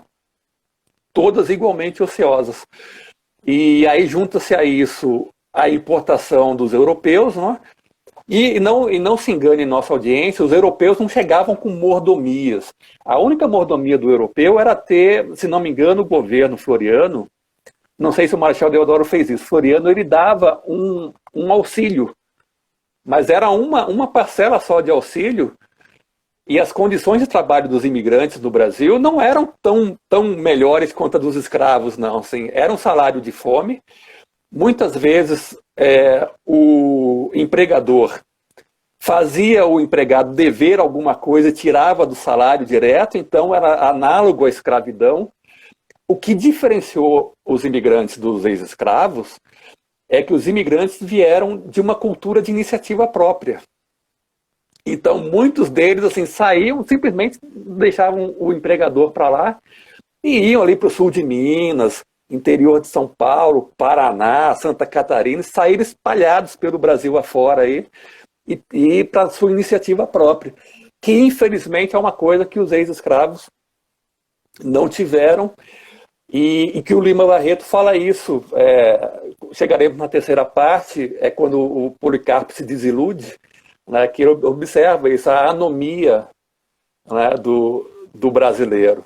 Todas igualmente ociosas. E aí junta-se a isso a importação dos europeus, né? E não se engane nossa audiência, os europeus não chegavam com mordomias. A única mordomia do europeu era ter, se não me engano, o governo Floriano, não sei se o Marechal Deodoro fez isso, Floriano ele dava um auxílio, mas era uma parcela só de auxílio, e as condições de trabalho dos imigrantes no Brasil não eram tão melhores quanto a dos escravos, não. Assim, era um salário de fome. Muitas vezes o empregador fazia o empregado dever alguma coisa e tirava do salário direto, então era análogo à escravidão. O que diferenciou os imigrantes dos ex-escravos é que os imigrantes vieram de uma cultura de iniciativa própria. Então, muitos deles assim, saíam, simplesmente deixavam o empregador para lá e iam ali para o sul de Minas, interior de São Paulo, Paraná, Santa Catarina, e saíram espalhados pelo Brasil afora aí, e para sua iniciativa própria, que infelizmente é uma coisa que os ex-escravos não tiveram, e que o Lima Barreto fala isso. Chegaremos na terceira parte, quando o Policarpo se desilude, né, que ele observa isso, a anomia, né, do brasileiro.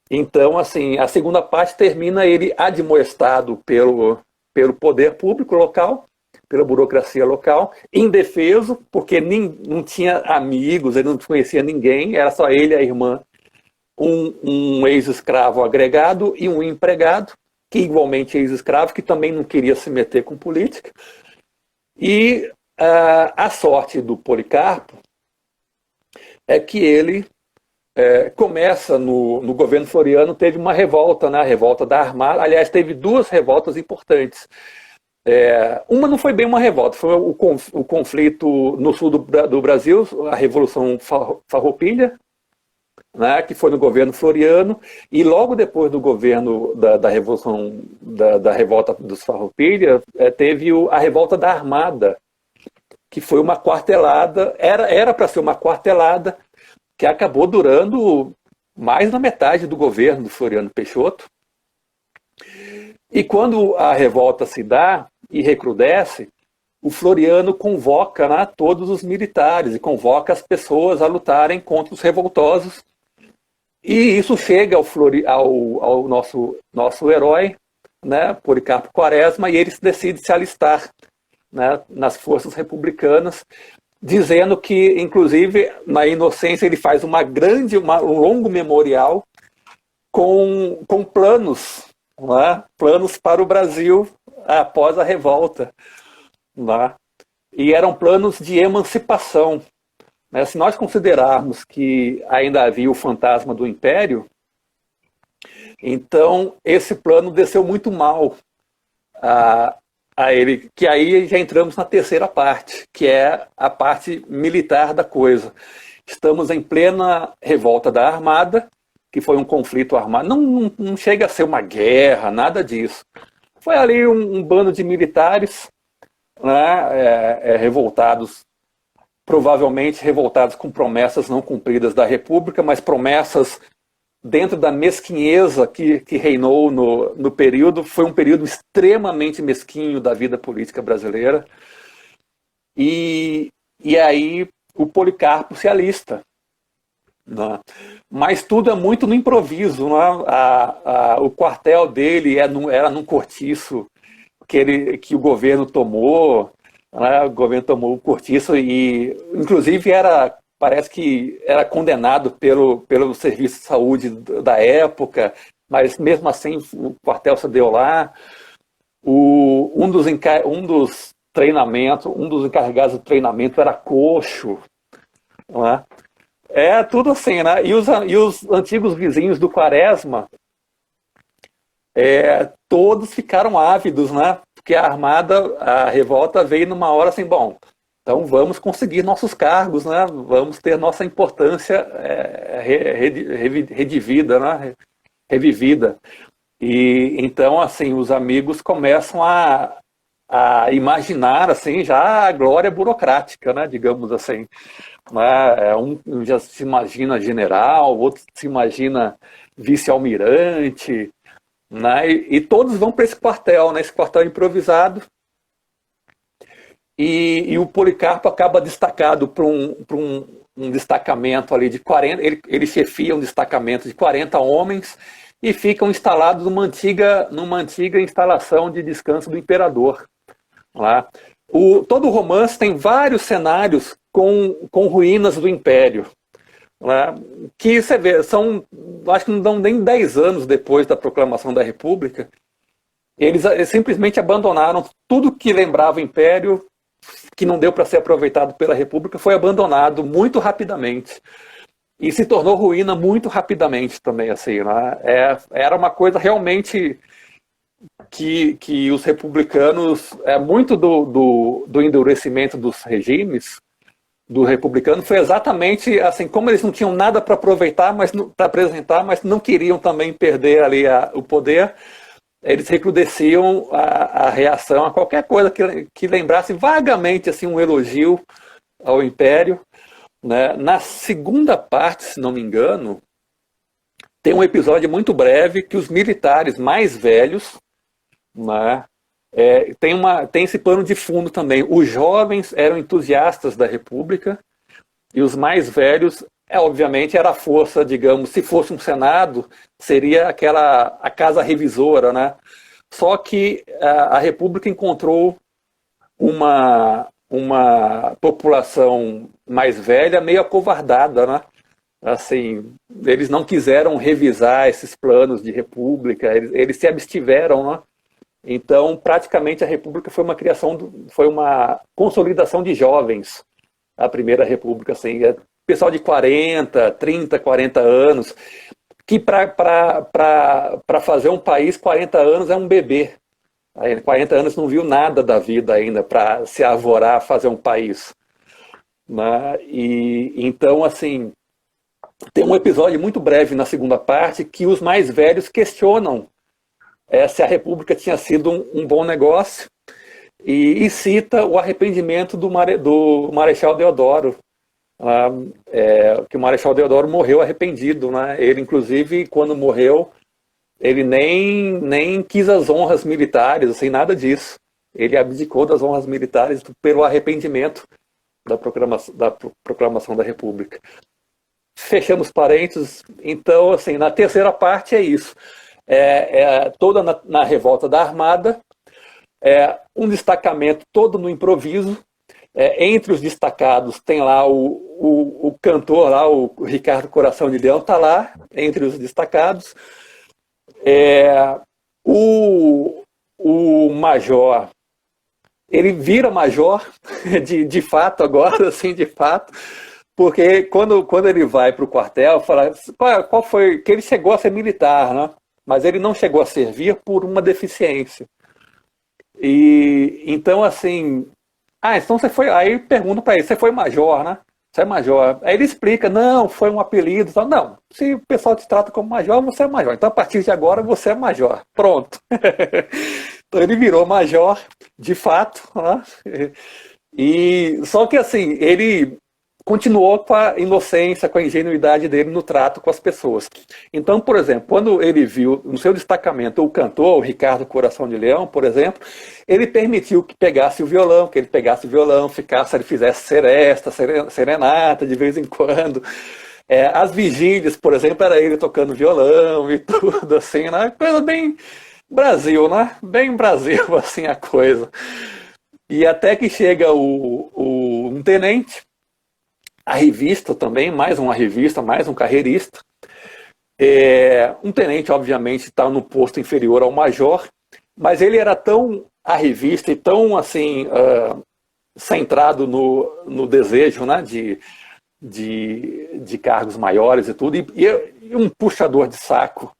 Então, assim, a segunda parte termina ele admoestado pelo poder público local, pela burocracia local, indefeso, porque não tinha amigos, ele não conhecia ninguém, era só ele e a irmã, um ex-escravo agregado e um empregado, que igualmente é ex-escravo, que também não queria se meter com política. E a sorte do Policarpo é que ele começa no governo Floriano, teve uma revolta, né, a revolta da Armada. Aliás, teve duas revoltas importantes. Uma não foi bem uma revolta, foi o conflito no sul do Brasil, a Revolução Farroupilha, né, que foi no governo Floriano, e logo depois do governo da Revolução, da revolta dos Farroupilha, teve a revolta da Armada, que foi uma quartelada, era para ser uma quartelada, que acabou durando mais da metade do governo do Floriano Peixoto. E quando a revolta se dá e recrudesce, o Floriano convoca, né, todos os militares e convoca as pessoas a lutarem contra os revoltosos. E isso chega ao nosso herói, né, Policarpo Quaresma, e ele decide se alistar, né, nas forças republicanas, dizendo que, inclusive, na inocência, ele faz um longo memorial com planos, né? Planos para o Brasil após a revolta. Né? E eram planos de emancipação. Né? Se nós considerarmos que ainda havia o fantasma do Império, então esse plano desceu muito mal a ele, que aí já entramos na terceira parte, que é a parte militar da coisa. Estamos em plena revolta da Armada, que foi um conflito armado. Não chega a ser uma guerra, nada disso. Foi ali um bando de militares, né, revoltados, provavelmente revoltados com promessas não cumpridas da República, mas promessas dentro da mesquinheza que reinou no período. Foi um período extremamente mesquinho da vida política brasileira. E aí o Policarpo se alista. Né? Mas tudo é muito no improviso. Né? O quartel dele era num cortiço que o governo tomou. Né? O governo tomou o cortiço e, inclusive, parece que era condenado pelo serviço de saúde da época, mas mesmo assim o quartel se deu lá. Um dos encarregados do treinamento era coxo. Né? Tudo assim, né? E os antigos vizinhos do Quaresma, todos ficaram ávidos, né? Porque a revolta veio numa hora assim, bom, então vamos conseguir nossos cargos, né? Vamos ter nossa importância revivida. E então, assim, os amigos começam a imaginar, assim, já a glória burocrática, né? Digamos assim. Né? Um já se imagina general, outro se imagina vice-almirante, né? E todos vão para esse quartel, né? Esse quartel improvisado. E o Policarpo acaba destacado para um destacamento ali de 40, ele chefia um destacamento de 40 homens e ficam instalados numa antiga instalação de descanso do imperador. Lá. Todo o romance tem vários cenários com ruínas do Império. Né? Que você vê, acho que não dão nem 10 anos depois da proclamação da República, eles simplesmente abandonaram tudo que lembrava o Império, que não deu para ser aproveitado pela República, foi abandonado muito rapidamente. E se tornou ruína muito rapidamente também. Assim, né? Era uma coisa realmente que os republicanos, muito do endurecimento dos regimes do republicano foi exatamente assim, como eles não tinham nada para aproveitar, para apresentar, mas não queriam também perder ali o poder, eles recrudesciam a reação a qualquer coisa que lembrasse vagamente assim, um elogio ao Império. Né? Na segunda parte, se não me engano, tem um episódio muito breve que os militares mais velhos, né, tem esse pano de fundo também. Os jovens eram entusiastas da República e os mais velhos, obviamente, era a força, digamos, se fosse um Senado, seria a casa revisora, né? Só que a República encontrou uma população mais velha meio acovardada, né? Assim, eles não quiseram revisar esses planos de república, eles se abstiveram, né? Então, praticamente a república foi uma foi uma consolidação de jovens, a primeira república, assim, pessoal de 40 anos, que para fazer um país, 40 anos é um bebê. Aí, 40 anos não viu nada da vida ainda para se arvorar a fazer um país. Né? E então, assim, tem um episódio muito breve na segunda parte que os mais velhos questionam se a República tinha sido um bom negócio e cita o arrependimento do Marechal Deodoro, que o Marechal Deodoro morreu arrependido. Né? Ele, inclusive, quando morreu, ele nem quis as honras militares, assim, nada disso. Ele abdicou das honras militares pelo arrependimento da proclamação da República. Fechamos parênteses. Então, assim, na terceira parte é isso. Toda na revolta da Armada, um destacamento todo no improviso. Entre os destacados tem lá o cantor, lá, o Ricardo Coração de Leão, está lá, entre os destacados. O major, ele vira major, de fato agora, assim, de fato, porque quando ele vai para o quartel, fala, qual foi, que ele chegou a ser militar, né? Mas ele não chegou a servir por uma deficiência. E então, assim, então você foi, aí pergunto para ele, você foi major, né? Você é major. Aí ele explica, não, foi um apelido. Não, se o pessoal te trata como major, você é major. Então, a partir de agora, você é major. Pronto. Então, ele virou major, de fato. Né? Só que, assim, ele continuou com a inocência, com a ingenuidade dele no trato com as pessoas. Então, por exemplo, quando ele viu no seu destacamento o cantor, o Ricardo Coração de Leão, por exemplo, ele permitiu que pegasse o violão, ficasse, ele fizesse seresta, serenata de vez em quando. As vigílias, por exemplo, era ele tocando violão e tudo, assim, né? Coisa bem Brasil, né? Bem Brasil, assim, a coisa. E até que chega um tenente, a revista também, mais uma revista, mais um carreirista. Um tenente, obviamente, está no posto inferior ao major, mas ele era tão arrivista e tão, assim, centrado no desejo, né, de cargos maiores e tudo, e um puxador de saco,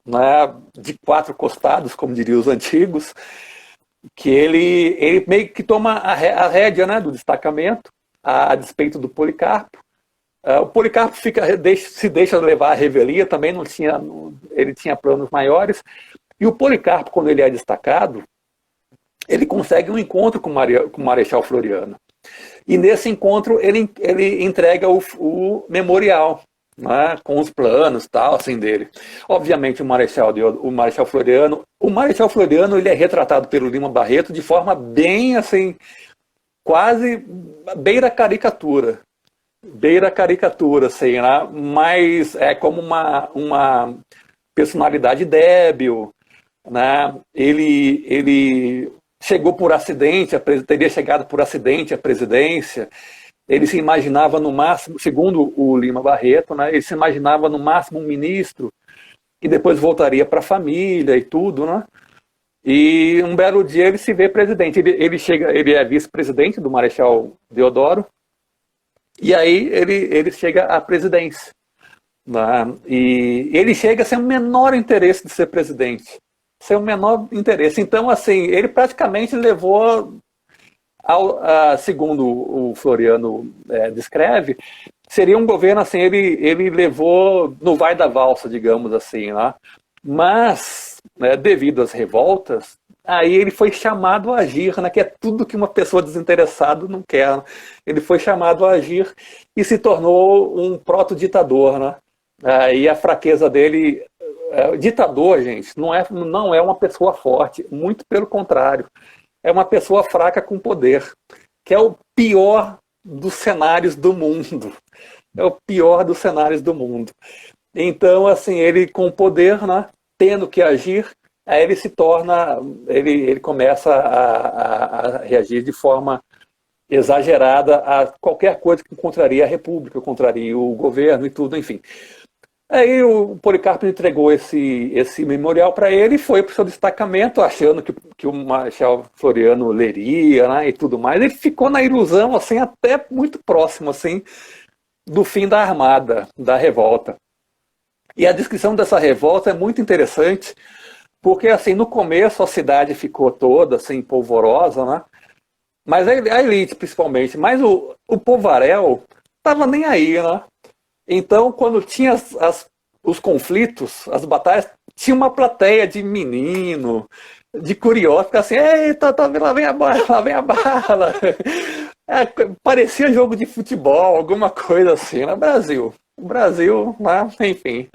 né, de quatro costados, como diriam os antigos, que ele meio que toma a rédea, né, do destacamento, a despeito do Policarpo. O Policarpo se deixa levar à revelia, também ele tinha planos maiores. E o Policarpo, quando ele é destacado, ele consegue um encontro com o Marechal Floriano. E nesse encontro ele entrega o memorial, né, com os planos, tal, assim, dele. Obviamente o Marechal Floriano ele é retratado pelo Lima Barreto de forma bem, assim, quase beira caricatura, assim, né? Mas é como uma personalidade débil, né? Ele chegou por acidente, teria chegado por acidente à presidência. Ele se imaginava no máximo, segundo o Lima Barreto, né? Ele se imaginava no máximo um ministro e depois voltaria para a família e tudo, né? E um belo dia ele se vê presidente. Ele é vice-presidente do Marechal Deodoro, e aí ele chega à presidência. Né? E ele chega sem o menor interesse de ser presidente. Sem o menor interesse. Então, assim, ele praticamente levou, segundo o Floriano descreve, seria um governo assim, ele levou no vai da valsa, digamos assim, né? Mas, né, devido às revoltas, aí ele foi chamado a agir, né, que é tudo que uma pessoa desinteressada não quer. Né? Ele foi chamado a agir e se tornou um proto-ditador. Né? E a fraqueza dele... ditador, gente, não é uma pessoa forte, muito pelo contrário. É uma pessoa fraca com poder, que é o pior dos cenários do mundo. É o pior dos cenários do mundo. Então, assim, ele com poder, né, tendo que agir, aí ele se torna, ele começa a reagir de forma exagerada a qualquer coisa que contraria a República, contraria o governo e tudo, enfim. Aí o Policarpo entregou esse memorial para ele e foi para o seu destacamento, achando que o Marechal Floriano leria, né, e tudo mais. Ele ficou na ilusão, assim, até muito próximo, assim, do fim da armada, da revolta. E a descrição dessa revolta é muito interessante, porque, assim, no começo a cidade ficou toda, assim, polvorosa, né? Mas a elite, principalmente. Mas o povaréu estava nem aí, né? Então, quando tinha os conflitos, as batalhas, tinha uma plateia de menino, de curioso, que assim, eita, lá vem a bala, lá vem a bala. É, parecia jogo de futebol, alguma coisa assim, no Brasil. O Brasil, lá, enfim.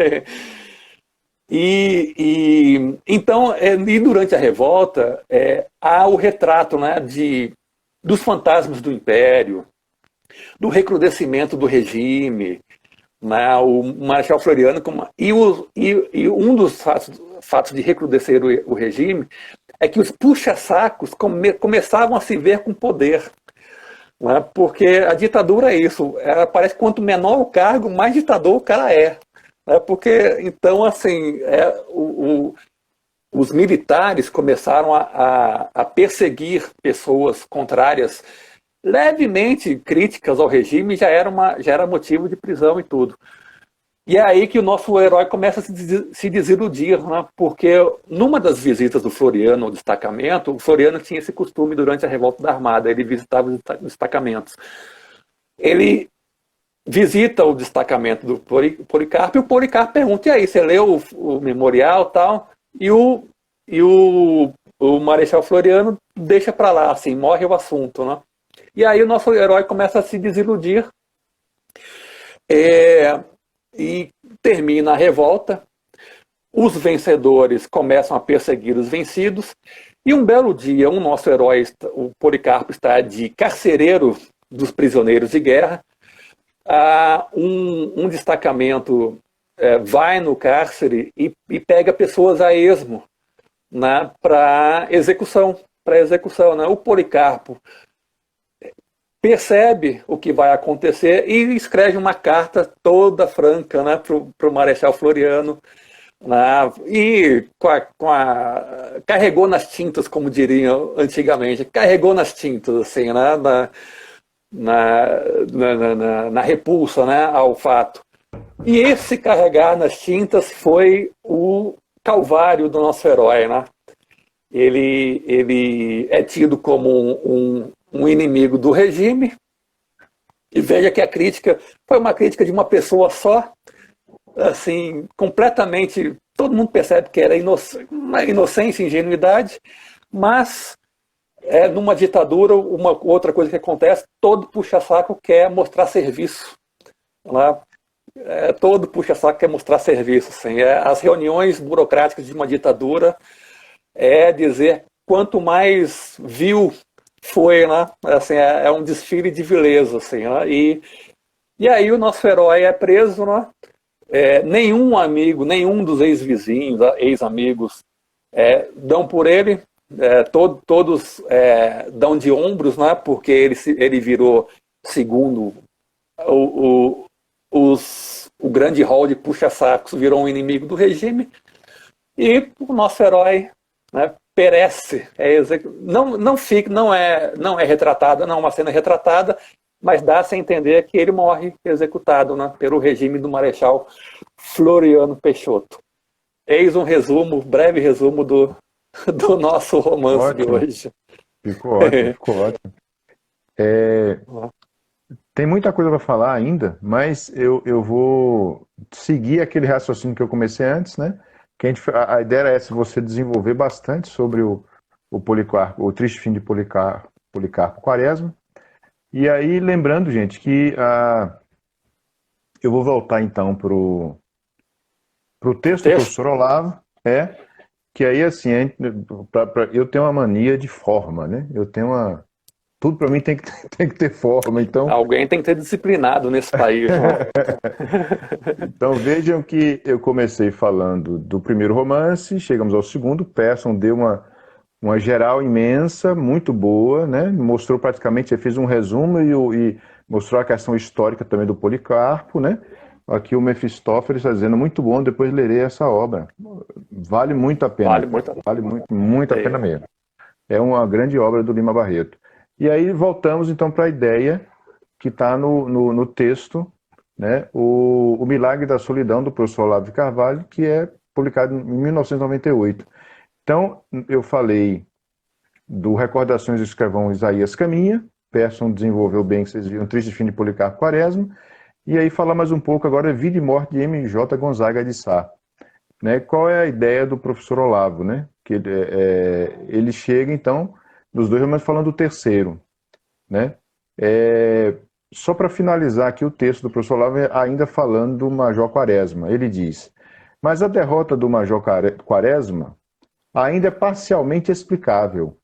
Então, e durante a revolta, há o retrato, né, dos fantasmas do Império, do recrudescimento do regime, né, o Marechal Floriano, e um dos fatos de recrudescer o regime é que os puxa-sacos começavam a se ver com poder. Né, porque a ditadura é isso, parece que quanto menor o cargo, mais ditador o cara é. Né, porque, então, assim, os militares começaram a perseguir pessoas contrárias, levemente críticas ao regime, já era motivo de prisão e tudo. E é aí que o nosso herói começa a se desiludir, né? Porque numa das visitas do Floriano ao destacamento, o Floriano tinha esse costume durante a revolta da Armada, ele visitava os destacamentos. Ele visita o destacamento do Policarpo e o Policarpo pergunta, e aí, você leu o memorial e tal? O Marechal Floriano deixa para lá, assim, morre o assunto, né? E aí o nosso herói começa a se desiludir e termina a revolta. Os vencedores começam a perseguir os vencidos e um belo dia, o nosso herói, o Policarpo, está de carcereiro dos prisioneiros de guerra. Um destacamento vai no cárcere e pega pessoas a esmo, né, para execução. Né? O Policarpo percebe o que vai acontecer e escreve uma carta toda franca, né, para o Marechal Floriano, né, e carregou nas tintas, como diriam antigamente, carregou nas tintas, assim, né, na repulsa, né, ao fato. E esse carregar nas tintas foi o calvário do nosso herói, né? Ele é tido como um inimigo do regime, e veja que a crítica foi uma crítica de uma pessoa só, assim, completamente, todo mundo percebe que era uma inocência, ingenuidade, mas numa ditadura, uma outra coisa que acontece, todo puxa-saco quer mostrar serviço. Né? Todo puxa-saco quer mostrar serviço. Assim. As reuniões burocráticas de uma ditadura dizer quanto mais vil foi, né? Assim, é um desfile de vileza. Assim, né? E aí o nosso herói é preso, né? Nenhum amigo, nenhum dos ex-vizinhos, ex-amigos dão por ele, todos dão de ombros, né? Porque ele virou, segundo o grande hall de puxa-sacos, virou um inimigo do regime, e o nosso herói, né, perece. Não é retratada, não é uma cena retratada, mas dá-se a entender que ele morre executado, né, pelo regime do Marechal Floriano Peixoto. Eis um resumo, breve resumo do nosso romance de hoje. Ficou ótimo, ficou ótimo. Tem muita coisa para falar ainda, mas eu vou seguir aquele raciocínio que eu comecei antes, né? Que a ideia era essa, você desenvolver bastante sobre o Policarpo, o triste fim de Policarpo Quaresma. E aí, lembrando, gente, que eu vou voltar então pro texto do professor Olavo, que aí, assim, eu tenho uma mania de forma, né? Eu tenho Tudo para mim tem que ter forma. Então, Alguém tem que ser disciplinado nesse país, né? então vejam que eu comecei falando do primeiro romance, chegamos ao segundo. Pearson deu uma geral imensa, muito boa, né? Mostrou praticamente, ele fez um resumo e mostrou a questão histórica também do Policarpo, né? Aqui o Mefistófeles está dizendo, muito bom, depois lerei essa obra. Vale muito a pena. Vale muito. Vale muito a pena mesmo. É uma grande obra do Lima Barreto. E aí voltamos então para a ideia que está no texto, né? O Milagre da Solidão, do professor Olavo de Carvalho, que é publicado em 1998. Então, eu falei do Recordações do Escrivão Isaías Caminha, Pearson desenvolveu bem, que vocês viram, Triste Fim de Policarpo Quaresma, e aí falar mais um pouco agora Vida e Morte de M.J. Gonzaga de Sá. Né? Qual é a ideia do professor Olavo? Né? Que ele chega, então, dos dois romances falando do terceiro. Né? Só para finalizar aqui o texto do professor Olavo, ainda falando do Major Quaresma, ele diz, mas a derrota do Major Quaresma ainda é parcialmente explicável.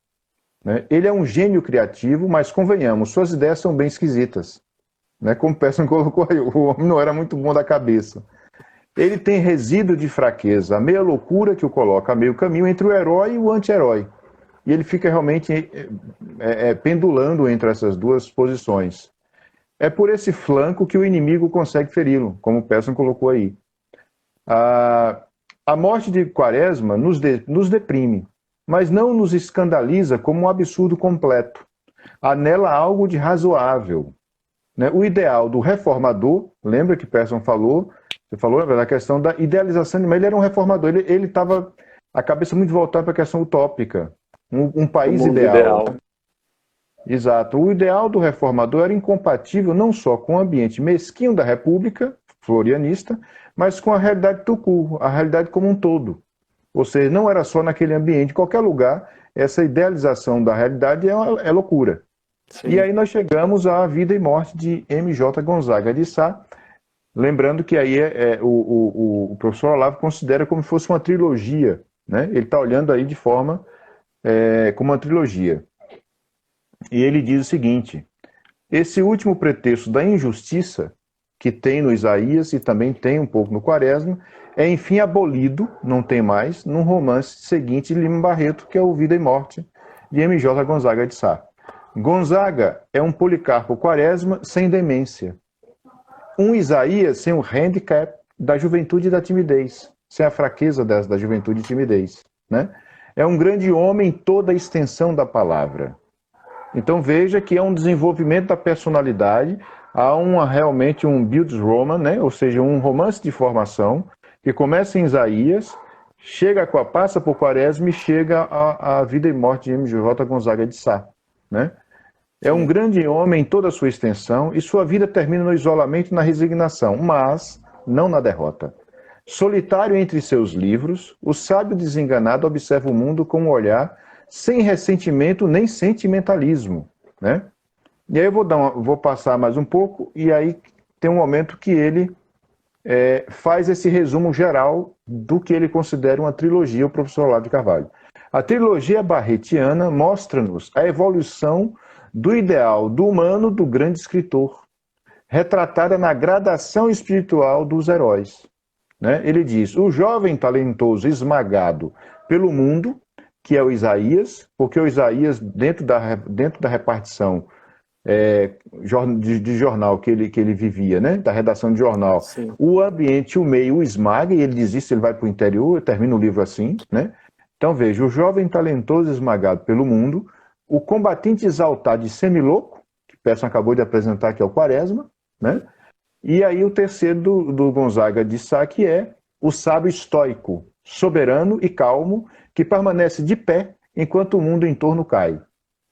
Né? Ele é um gênio criativo, mas convenhamos, suas ideias são bem esquisitas. Né? Como Pearson colocou aí, o homem não era muito bom da cabeça. Ele tem resíduo de fraqueza, a meia loucura que o coloca a meio caminho entre o herói e o anti-herói. E ele fica realmente pendulando entre essas duas posições. É por esse flanco que o inimigo consegue feri-lo, como Pearson colocou aí. A morte de Quaresma nos deprime, mas não nos escandaliza como um absurdo completo. Há nela algo de razoável. Né? O ideal do reformador, lembra que Pearson falou, você falou da questão da idealização, mas ele era um reformador, ele estava a cabeça muito voltada para a questão utópica, um país ideal. Exato. O ideal do reformador era incompatível não só com o ambiente mesquinho da República florianista, mas com a realidade tucu, a realidade como um todo. Ou seja, não era só naquele ambiente, em qualquer lugar, essa idealização da realidade é loucura. Sim. E aí nós chegamos à Vida e Morte de M.J. Gonzaga de Sá, lembrando que aí o professor Olavo considera como se fosse uma trilogia, né? Ele está olhando aí de forma como uma trilogia. E ele diz o seguinte, esse último pretexto da injustiça, que tem no Isaías e também tem um pouco no Quaresma, é enfim abolido, não tem mais, num romance seguinte de Lima Barreto, que é o Vida e Morte, de M.J. Gonzaga de Sá. Gonzaga é um Policarpo Quaresma sem demência. Um Isaías sem o handicap da juventude e da timidez, sem a fraqueza da juventude e timidez. Né? É um grande homem em toda a extensão da palavra. Então veja que é um desenvolvimento da personalidade, há realmente um Bildungsroman, né? Ou seja, um romance de formação, que começa em Isaías, passa por Quaresma e chega à Vida e Morte de M.J. Gonzaga de Sá. Né? É um grande homem em toda a sua extensão e sua vida termina no isolamento e na resignação, mas não na derrota. Solitário entre seus livros, o sábio desenganado observa o mundo com um olhar sem ressentimento nem sentimentalismo. Né? E aí eu vou passar mais um pouco e aí tem um momento que ele faz esse resumo geral do que ele considera uma trilogia, o professor Olavo de Carvalho. A trilogia barretiana mostra-nos a evolução do ideal do humano do grande escritor, retratada na gradação espiritual dos heróis. Né? Ele diz, o jovem talentoso esmagado pelo mundo, que é o Isaías, porque o Isaías, dentro da repartição de jornal que ele vivia, né? Da redação de jornal, sim, o ambiente, o meio o esmaga, e ele diz isso, ele vai para o interior, termina o livro assim, né? Então veja, o jovem talentoso esmagado pelo mundo, o combatente exaltado e semilouco, que Pearson acabou de apresentar, que é o Quaresma, né? E aí o terceiro do Gonzaga de Sá, que é o sábio estoico, soberano e calmo, que permanece de pé enquanto o mundo em torno cai.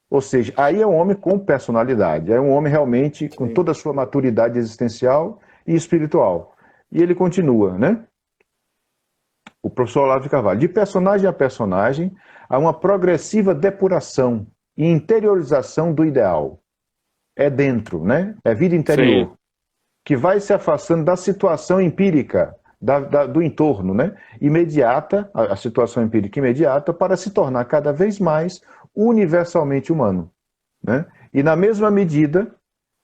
Ou seja, aí é um homem com personalidade, é um homem realmente com toda a sua maturidade existencial e espiritual. E ele continua, né? O professor Olavo de Carvalho, de personagem a personagem, há uma progressiva depuração e interiorização do ideal. É dentro, né? É vida interior. Sim. Que vai se afastando da situação empírica, do entorno, né? Imediata, a situação empírica imediata, para se tornar cada vez mais universalmente humano. Né? E na mesma medida,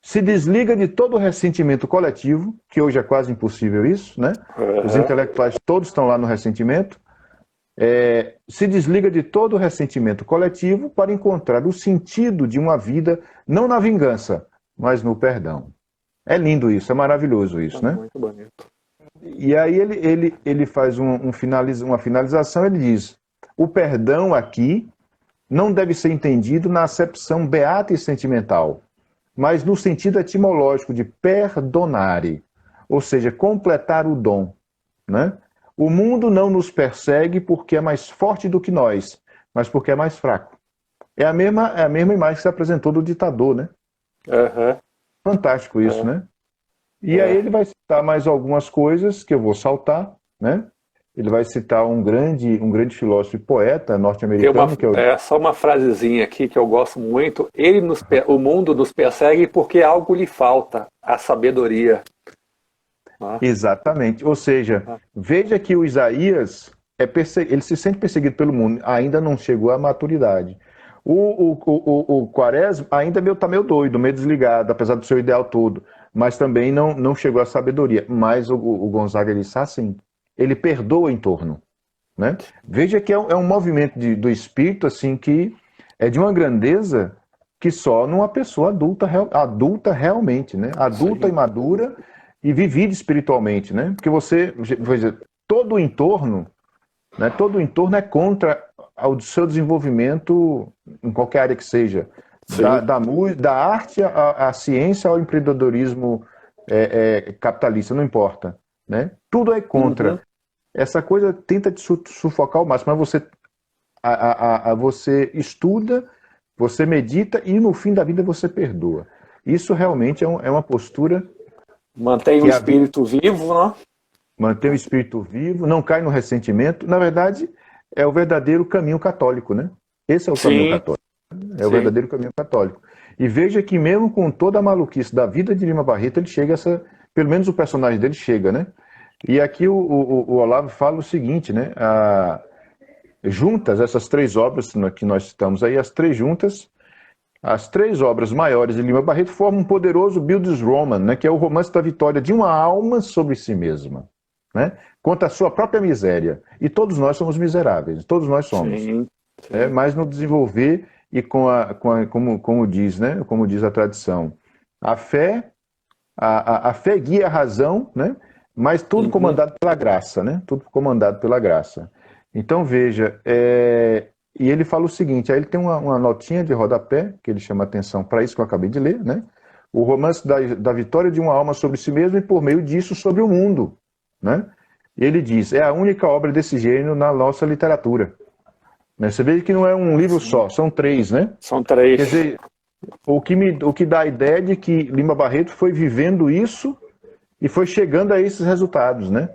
se desliga de todo o ressentimento coletivo, que hoje é quase impossível isso, né? Os intelectuais todos estão lá no ressentimento. Se desliga de todo o ressentimento coletivo para encontrar o sentido de uma vida, não na vingança, mas no perdão. É lindo isso, é maravilhoso isso, né? Muito bonito. E aí ele faz uma finalização, ele diz, o perdão aqui não deve ser entendido na acepção beata e sentimental, mas no sentido etimológico de perdonare, ou seja, completar o dom, né? O mundo não nos persegue porque é mais forte do que nós, mas porque é mais fraco. É a mesma imagem que se apresentou do ditador, né? Fantástico isso, né? E aí ele vai citar mais algumas coisas que eu vou saltar, né? Ele vai citar um grande filósofo e poeta norte-americano, que é só uma frasezinha aqui que eu gosto muito. O mundo nos persegue porque algo lhe falta, a sabedoria. Exatamente. Ou seja, veja que o Isaías, ele se sente perseguido pelo mundo, ainda não chegou à maturidade. O Quaresma ainda está meio doido, meio desligado, apesar do seu ideal todo, mas também não chegou à sabedoria. Mas o Gonzaga, ele está assim, ele perdoa em torno, né? Veja que é um movimento do espírito assim que é de uma grandeza que só numa pessoa adulta realmente, né? Adulta e madura e vivida espiritualmente, né? Porque todo o entorno, né? Todo o entorno é contra o seu desenvolvimento em qualquer área que seja, da arte à ciência ao empreendedorismo capitalista, não importa, né? Tudo é contra. Essa coisa tenta te sufocar ao máximo, mas você estuda, você medita e no fim da vida você perdoa. Isso realmente é uma postura. Mantém o espírito vivo, né? Mantém o espírito vivo, não cai no ressentimento. Na verdade, é o verdadeiro caminho católico, né? Esse é o caminho católico. É o verdadeiro caminho católico. E veja que mesmo com toda a maluquice da vida de Lima Barreto, ele chega pelo menos o personagem dele chega, né? E aqui o Olavo fala o seguinte, né? Juntas, essas três obras que nós citamos aí, as três obras maiores de Lima Barreto formam um poderoso Bildungsroman, né? Que é o romance da vitória de uma alma sobre si mesma, né? Contra a sua própria miséria. E todos nós somos miseráveis, todos nós somos. Mas no desenvolver e como diz, né? Como diz a tradição, a fé guia a razão, né? Mas tudo comandado pela graça, né? Tudo comandado pela graça. Então, veja, e ele fala o seguinte, aí ele tem uma notinha de rodapé, que ele chama atenção para isso que eu acabei de ler, né? O romance da vitória de uma alma sobre si mesmo e por meio disso sobre o mundo, né? E ele diz, é a única obra desse gênero na nossa literatura. Né? Você vê que não é um livro só, são três, né? São três. Quer dizer, o que dá a ideia de que Lima Barreto foi vivendo isso e foi chegando a esses resultados, né?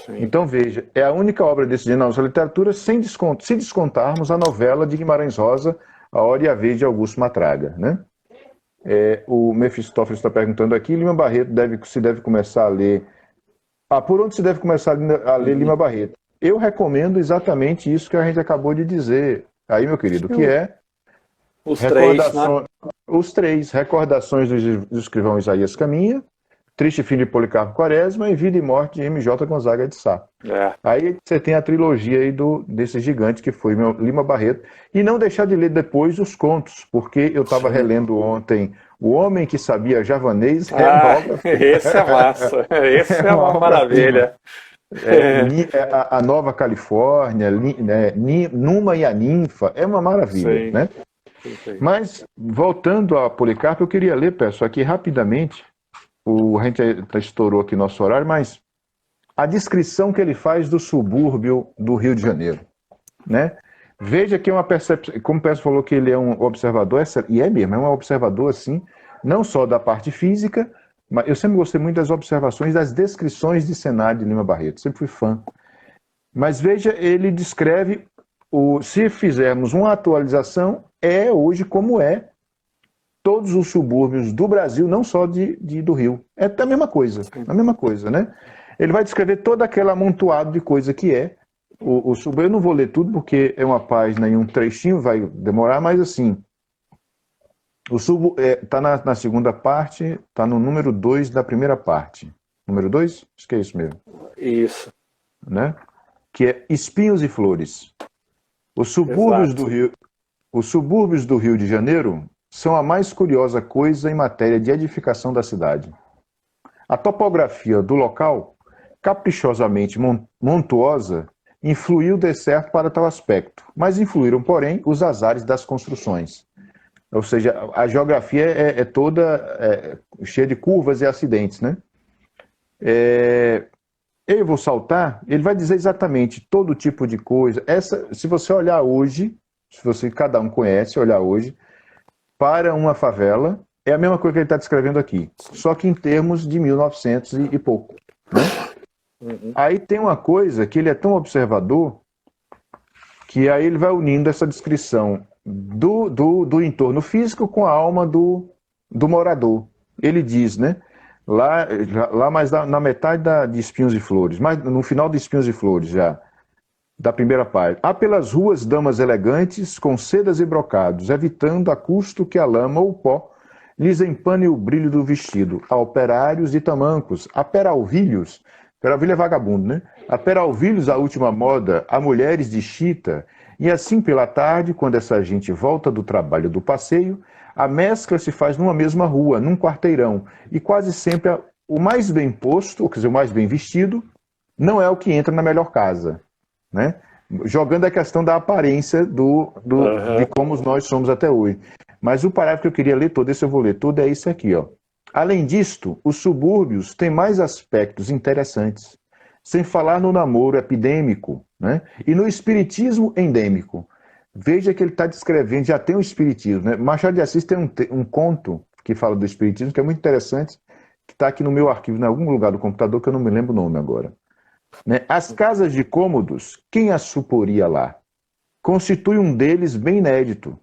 Então, veja, é a única obra desse gênero na nossa literatura, se descontarmos a novela de Guimarães Rosa, A Hora e a Vez de Augusto Matraga, né? O Mefistófeles está perguntando aqui, Lima Barreto se deve começar a ler... por onde se deve começar a ler Lima Barreto? Eu recomendo exatamente isso que a gente acabou de dizer aí, meu querido, que é... Os três, né? Os três, Recordações do Escrivão Isaías Caminha, Triste Fim de Policarpo Quaresma e Vida e Morte de M.J. Gonzaga de Sá. Aí você tem a trilogia aí desse gigante que foi Lima Barreto. E não deixar de ler depois os contos, porque eu estava relendo ontem O Homem que Sabia Javanês. Esse é massa. Esse é uma maravilha. A Nova Califórnia, Numa e a Ninfa, é uma maravilha, né? Mas, voltando a Policarpo, eu queria ler, peço aqui rapidamente, a gente estourou aqui nosso horário, mas a descrição que ele faz do subúrbio do Rio de Janeiro, né? Veja que é uma percepção, como o Peço falou que ele é um observador, e é mesmo, é um observador assim, não só da parte física, mas eu sempre gostei muito das observações, das descrições de cenário de Lima Barreto, sempre fui fã. Mas veja, ele descreve, se fizermos uma atualização, hoje como todos os subúrbios do Brasil, não só do Rio. É a mesma coisa, né? Ele vai descrever todo aquele amontoado de coisa que o subúrbio. Eu não vou ler tudo, porque é uma página e um trechinho, vai demorar, mas assim, Está na segunda parte, está no número 2 da primeira parte. Número 2? Acho que é isso mesmo. Isso. Né? Que é Espinhos e Flores. Os subúrbios Exato. os subúrbios do Rio de Janeiro são a mais curiosa coisa em matéria de edificação da cidade. A topografia do local, caprichosamente montuosa, influiu de certo para tal aspecto, mas influíram, porém, os azares das construções. Ou seja, a geografia é toda cheia de curvas e acidentes, né? Eu vou saltar, ele vai dizer exatamente todo tipo de coisa. Se você olhar hoje, se você cada um conhece, olhar hoje, para uma favela, é a mesma coisa que ele está descrevendo aqui, só que em termos de 1900 e pouco. Né? Uhum. Aí tem uma coisa que ele é tão observador que aí ele vai unindo essa descrição do entorno físico com a alma do morador. Ele diz, né? Lá mais na metade de Espinhos e Flores, mas no final de Espinhos e Flores já, da primeira parte. Há pelas ruas damas elegantes com sedas e brocados, evitando a custo que a lama ou o pó lhes empane o brilho do vestido. Há operários e tamancos, há peralvilhos, peralvilho é vagabundo, né? Há peralvilhos à última moda, há mulheres de chita, e assim pela tarde, quando essa gente volta do trabalho do passeio, a mescla se faz numa mesma rua, num quarteirão, e quase sempre o mais bem posto, ou quer dizer, o mais bem vestido, não é o que entra na melhor casa, né? Jogando a questão da aparência de como nós somos até hoje. Mas o parágrafo que eu queria ler todo, esse eu vou ler todo, é esse aqui, ó. Além disto, os subúrbios têm mais aspectos interessantes, sem falar no namoro epidêmico, né? E no espiritismo endêmico. Veja que ele está descrevendo, já tem o espiritismo, né? Machado de Assis tem um conto que fala do espiritismo, que é muito interessante, que está aqui no meu arquivo, em algum lugar do computador, que eu não me lembro o nome agora. Né? As casas de cômodos, quem as suporia lá? Constitui um deles bem inédito.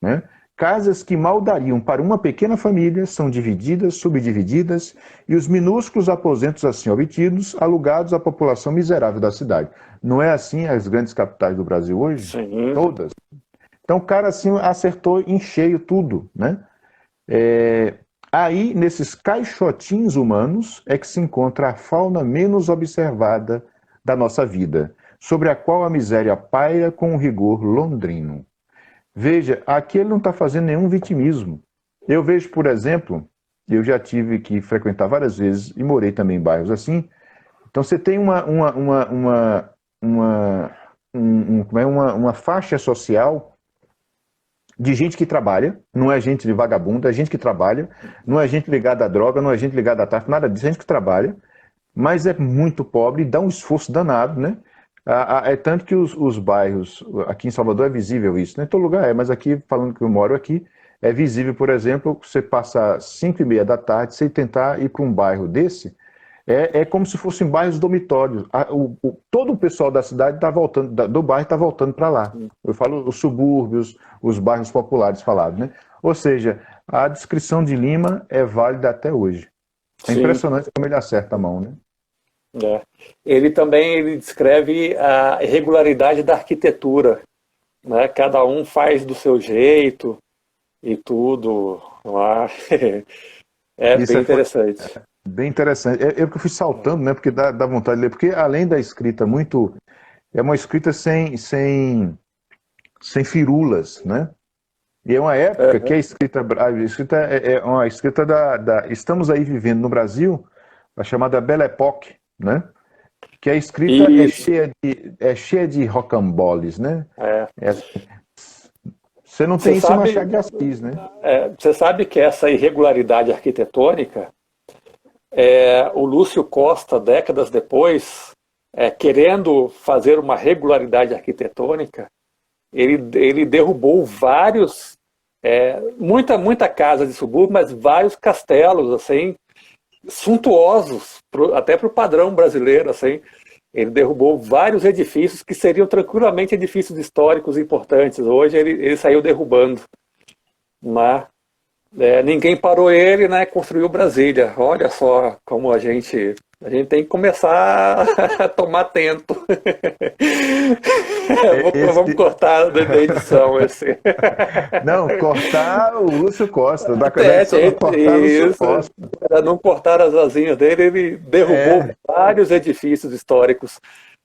Né? Casas que mal dariam para uma pequena família são divididas, subdivididas, e os minúsculos aposentos assim obtidos, alugados à população miserável da cidade. Não é assim as grandes capitais do Brasil hoje? Sim. Todas. Então o cara assim acertou em cheio tudo. Né? Aí, nesses caixotinhos humanos, é que se encontra a fauna menos observada da nossa vida, sobre a qual a miséria paira com um rigor londrino. Veja, aqui ele não está fazendo nenhum vitimismo. Eu vejo, por exemplo, eu já tive que frequentar várias vezes e morei também em bairros assim. Então você tem uma faixa social de gente que trabalha, não é gente de vagabundo, é gente que trabalha, não é gente ligada à droga, não é gente ligada à tráfico, nada disso, é gente que trabalha, mas é muito pobre e dá um esforço danado, né? É tanto que os bairros, aqui em Salvador é visível isso, né? Em todo lugar é, mas aqui, falando que eu moro aqui, é visível, por exemplo, você passar 5h30 da tarde, você tentar ir para um bairro desse, é como se fossem bairros dormitórios. Todo o pessoal da cidade está voltando, do bairro está voltando para lá. Eu falo os subúrbios, os bairros populares falados, né? Ou seja, a descrição de Lima é válida até hoje. É Sim. impressionante como ele acerta a mão, né? Ele também descreve a irregularidade da arquitetura, né? Cada um faz do seu jeito e tudo. É Isso bem interessante. bem interessante. Eu que fui saltando, né? Porque dá vontade de ler. Porque além da escrita muito... É uma escrita sem firulas, né? E é uma época que a escrita é uma escrita estamos aí vivendo no Brasil, a chamada Belle Époque, né? Que a escrita Isso. é cheia de rocamboles, né? Você não Você tem isso em sabe, Machado de Assis, né? você sabe que essa irregularidade arquitetônica, o Lúcio Costa, décadas depois, querendo fazer uma regularidade arquitetônica, ele derrubou vários, muita casa de subúrbio, mas vários castelos, assim, suntuosos, até para o padrão brasileiro, assim. Ele derrubou vários edifícios que seriam tranquilamente edifícios históricos importantes. Hoje ele saiu derrubando. Mas ninguém parou ele, né? Construiu Brasília. Olha só como a gente A gente tem que começar a tomar atento. Vamos Esse... cortar da edição esse. Não, cortar o Lúcio Costa, da É, edição não cortar o Lúcio isso. Costa. Para não cortar as asinhas dele, ele derrubou É, vários edifícios históricos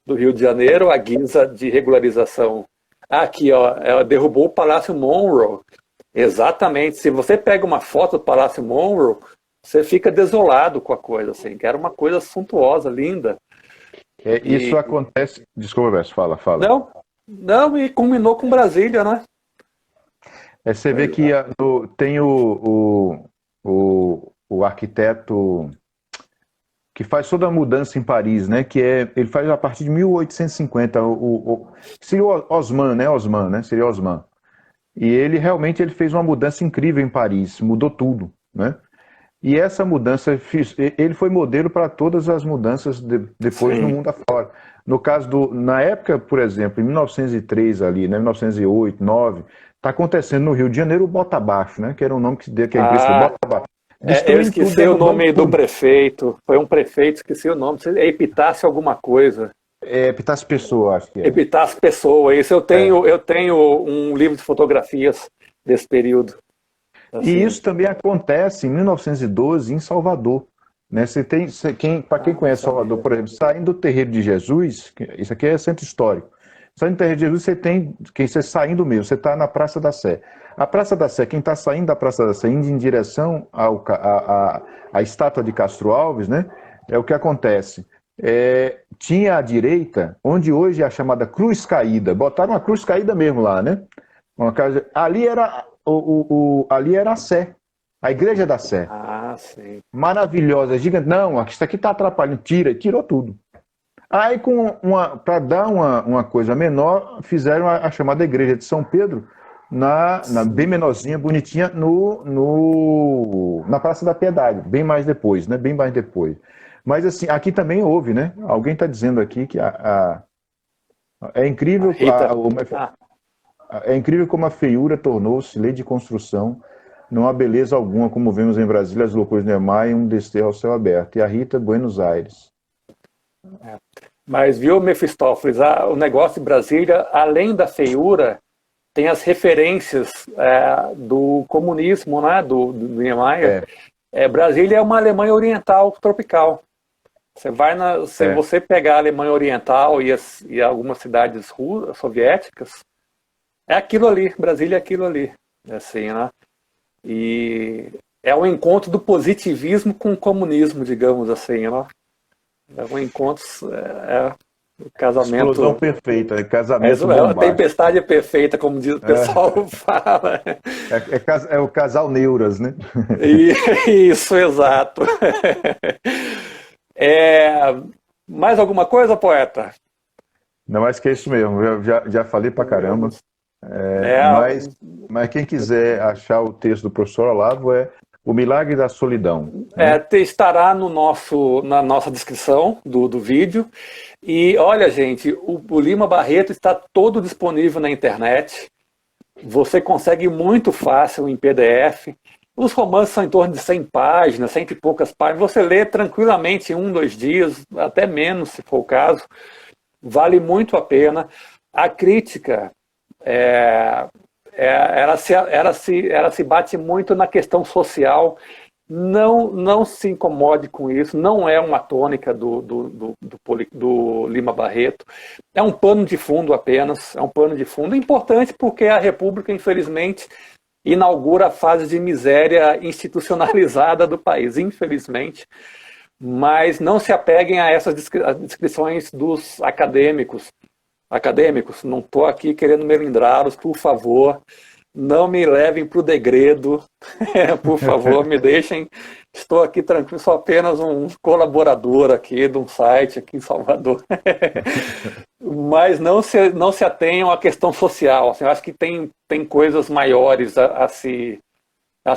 do Rio de Janeiro à guisa de regularização. Aqui, ó, derrubou o Palácio Monroe. Exatamente. Se você pega uma foto do Palácio Monroe, você fica desolado com a coisa, assim, que era uma coisa suntuosa, linda. isso acontece. Desculpa, Verso, fala. Não, não, e culminou com Brasília, né? Você vê que tem o arquiteto que faz toda a mudança em Paris, né? Ele faz a partir de 1850. Seria o Haussmann, né? Haussmann, né? Seria Haussmann. E ele realmente fez uma mudança incrível em Paris, mudou tudo, né? E essa mudança, ele foi modelo para todas as mudanças depois no Sim. mundo afora. No caso na época, por exemplo, em 1903 ali, né, 1908, 1909, está acontecendo no Rio de Janeiro o Bota Abaixo, né, que era um nome que a imprensa deu, Bota Abaixo. Eu Destruindo tudo, esqueci o derrubando nome do tudo. prefeito. Foi um prefeito, esqueci o nome. É Epitácio alguma coisa. Epitácio Pessoa, acho que é. Epitácio Pessoa. Isso É. eu tenho um livro de fotografias desse período. E Assim. isso também acontece em 1912 em Salvador. Né? Para quem conhece Salvador, por exemplo, saindo do Terreiro de Jesus, isso aqui é centro histórico. Saindo do Terreiro de Jesus, você saindo mesmo, você está na Praça da Sé. A Praça da Sé, quem está saindo da Praça da Sé, indo em direção à estátua de Castro Alves, né? É o que acontece. Tinha à direita, onde hoje é a chamada Cruz Caída, botaram uma cruz caída mesmo lá, né? Ali era a Sé, a igreja da Sé. Ah, sim. Maravilhosa, gigante. Não, isso aqui está atrapalhando. Tirou tudo. Aí, para dar uma coisa menor, fizeram a chamada igreja de São Pedro, bem menorzinha, bonitinha, na Praça da Piedade, bem mais depois, né? Bem mais depois. Mas assim, aqui também houve, né? Alguém está dizendo aqui que é incrível. Rita. É incrível como a feiura tornou-se lei de construção. Não há beleza alguma, como vemos em Brasília, as loucuras do Neymar e um desterro ao céu aberto. E a Rita, Buenos Aires. Mas viu, Mefistófeles, o negócio de Brasília, além da feiura, tem as referências do comunismo, né, do Niemeyer. Brasília é uma Alemanha Oriental tropical. Se você pegar a Alemanha Oriental e algumas cidades soviéticas, é aquilo ali, Brasília é aquilo ali, assim, né? E é um encontro do positivismo com o comunismo, digamos assim, né? É um encontro, o casamento... Explosão perfeita, casamento É uma bombástico. tempestade perfeita, como diz o pessoal fala. É o casal Neuras, né? Isso, exato. Mais alguma coisa, poeta? Não, mais que isso mesmo, eu já falei pra caramba. Mas quem quiser achar o texto do professor Olavo O Milagre da Solidão. Estará na nossa descrição do vídeo. E olha, gente, o Lima Barreto está todo disponível na internet. Você consegue muito fácil em PDF. Os romances são em torno de 100 páginas, 100 e poucas páginas. Você lê tranquilamente em 1, 2 dias, até menos, se for o caso. Vale muito a pena. A crítica, ela se bate muito na questão social. Não se incomode com isso. Não é uma tônica do Lima Barreto. É um pano de fundo apenas. É um pano de fundo importante porque a República, infelizmente, inaugura a fase de miséria institucionalizada do país, infelizmente. Mas não se apeguem a essas descrições dos acadêmicos. Não estou aqui querendo melindrará-los, por favor. Não me levem para o degredo, por favor, me deixem. Estou aqui tranquilo, sou apenas um colaborador aqui de um site aqui em Salvador. Mas não se atenham à questão social. Assim, eu acho que tem coisas maiores a se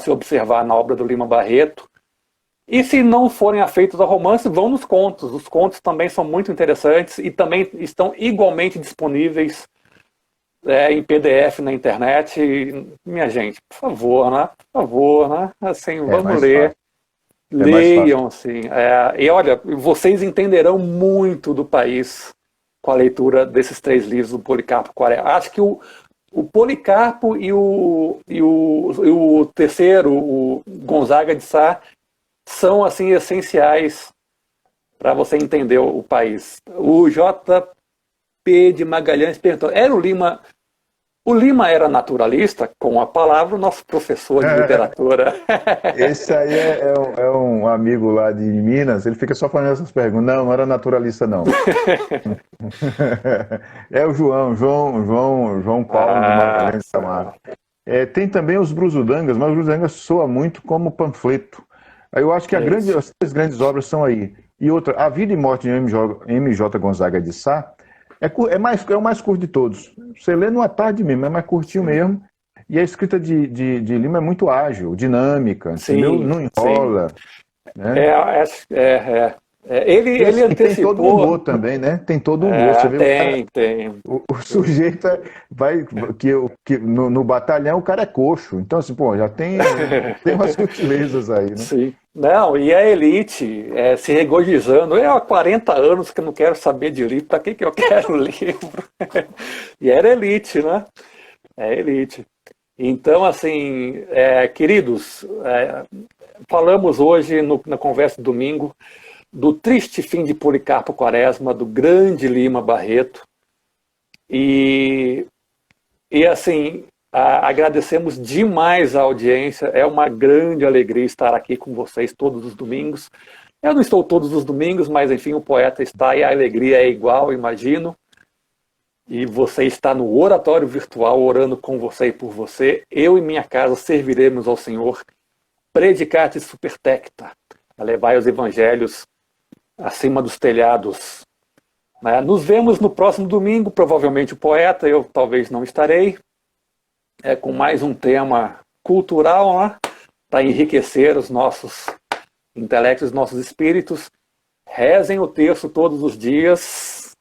observar na obra do Lima Barreto. E se não forem afeitos ao romance, vão nos contos. Os contos também são muito interessantes e também estão igualmente disponíveis em PDF na internet. E, minha gente, por favor, né? Assim, vamos ler. É mais fácil. Leiam, sim. E olha, vocês entenderão muito do país com a leitura desses 3 livros do Policarpo Quaresma. Acho que o Policarpo e o terceiro, o Gonzaga de Sá, são assim essenciais para você entender o país. O J.P. de Magalhães perguntou, o Lima era naturalista? Com a palavra, o nosso professor de literatura. Esse aí é um amigo lá de Minas, ele fica só fazendo essas perguntas. Não, não era naturalista, não. É o João Paulo de Magalhães Camargo. Tem também os Brusudangas, mas os Brusudangas soa muito como panfleto. Aí eu acho que as 3 grandes obras são aí. E outra, A Vida e Morte de M.J. Gonzaga de Sá é o mais curto de todos. Você lê numa tarde mesmo, é mais curtinho mesmo. E a escrita de Lima é muito ágil, dinâmica, entendeu? Não enrola. Né? Ele E tem antecipou. todo um humor também, né? Tem todo um humor. Você vê tem. O sujeito no batalhão o cara é coxo. Então, assim, pô, já tem umas sutilezas aí, né? Sim. Não, e a elite se regozijando. Eu há 40 anos que não quero saber de livro, para que eu quero livro? E era elite, né? É elite. Então, assim, queridos, falamos hoje na conversa de domingo do triste fim de Policarpo Quaresma, do grande Lima Barreto. E assim, agradecemos demais a audiência. É uma grande alegria estar aqui com vocês todos os domingos. Eu não estou todos os domingos, mas enfim, o poeta está e a alegria é igual, imagino. E você está no oratório virtual, orando com você e por você. Eu e minha casa serviremos ao Senhor. Predicate supertecta, levai os evangelhos acima dos telhados. Nos vemos no próximo domingo, provavelmente o poeta, eu talvez não estarei, com mais um tema cultural, né, para enriquecer os nossos intelectos, os nossos espíritos. Rezem o terço todos os dias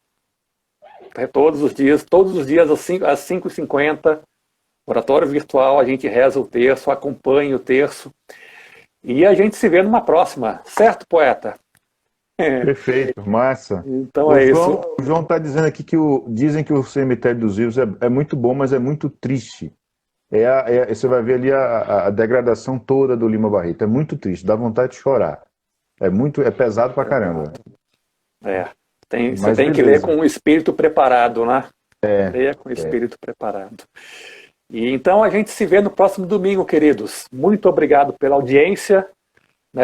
às 5h50, oratório virtual, a gente reza o terço, acompanhe o terço, e a gente se vê numa próxima, certo, poeta? Perfeito, massa. Então isso. O João está dizendo aqui que dizem que o Cemitério dos Vivos é muito bom, mas é muito triste. Você vai ver ali a degradação toda do Lima Barreto. É muito triste, dá vontade de chorar. É pesado pra caramba. Você tem que ler com o espírito preparado, né? Leia com o espírito preparado. E então a gente se vê no próximo domingo, queridos. Muito obrigado pela audiência.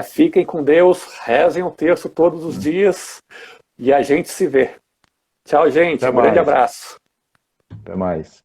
Fiquem com Deus, rezem o terço todos os dias e a gente se vê. Tchau, gente. Um grande abraço. Até mais.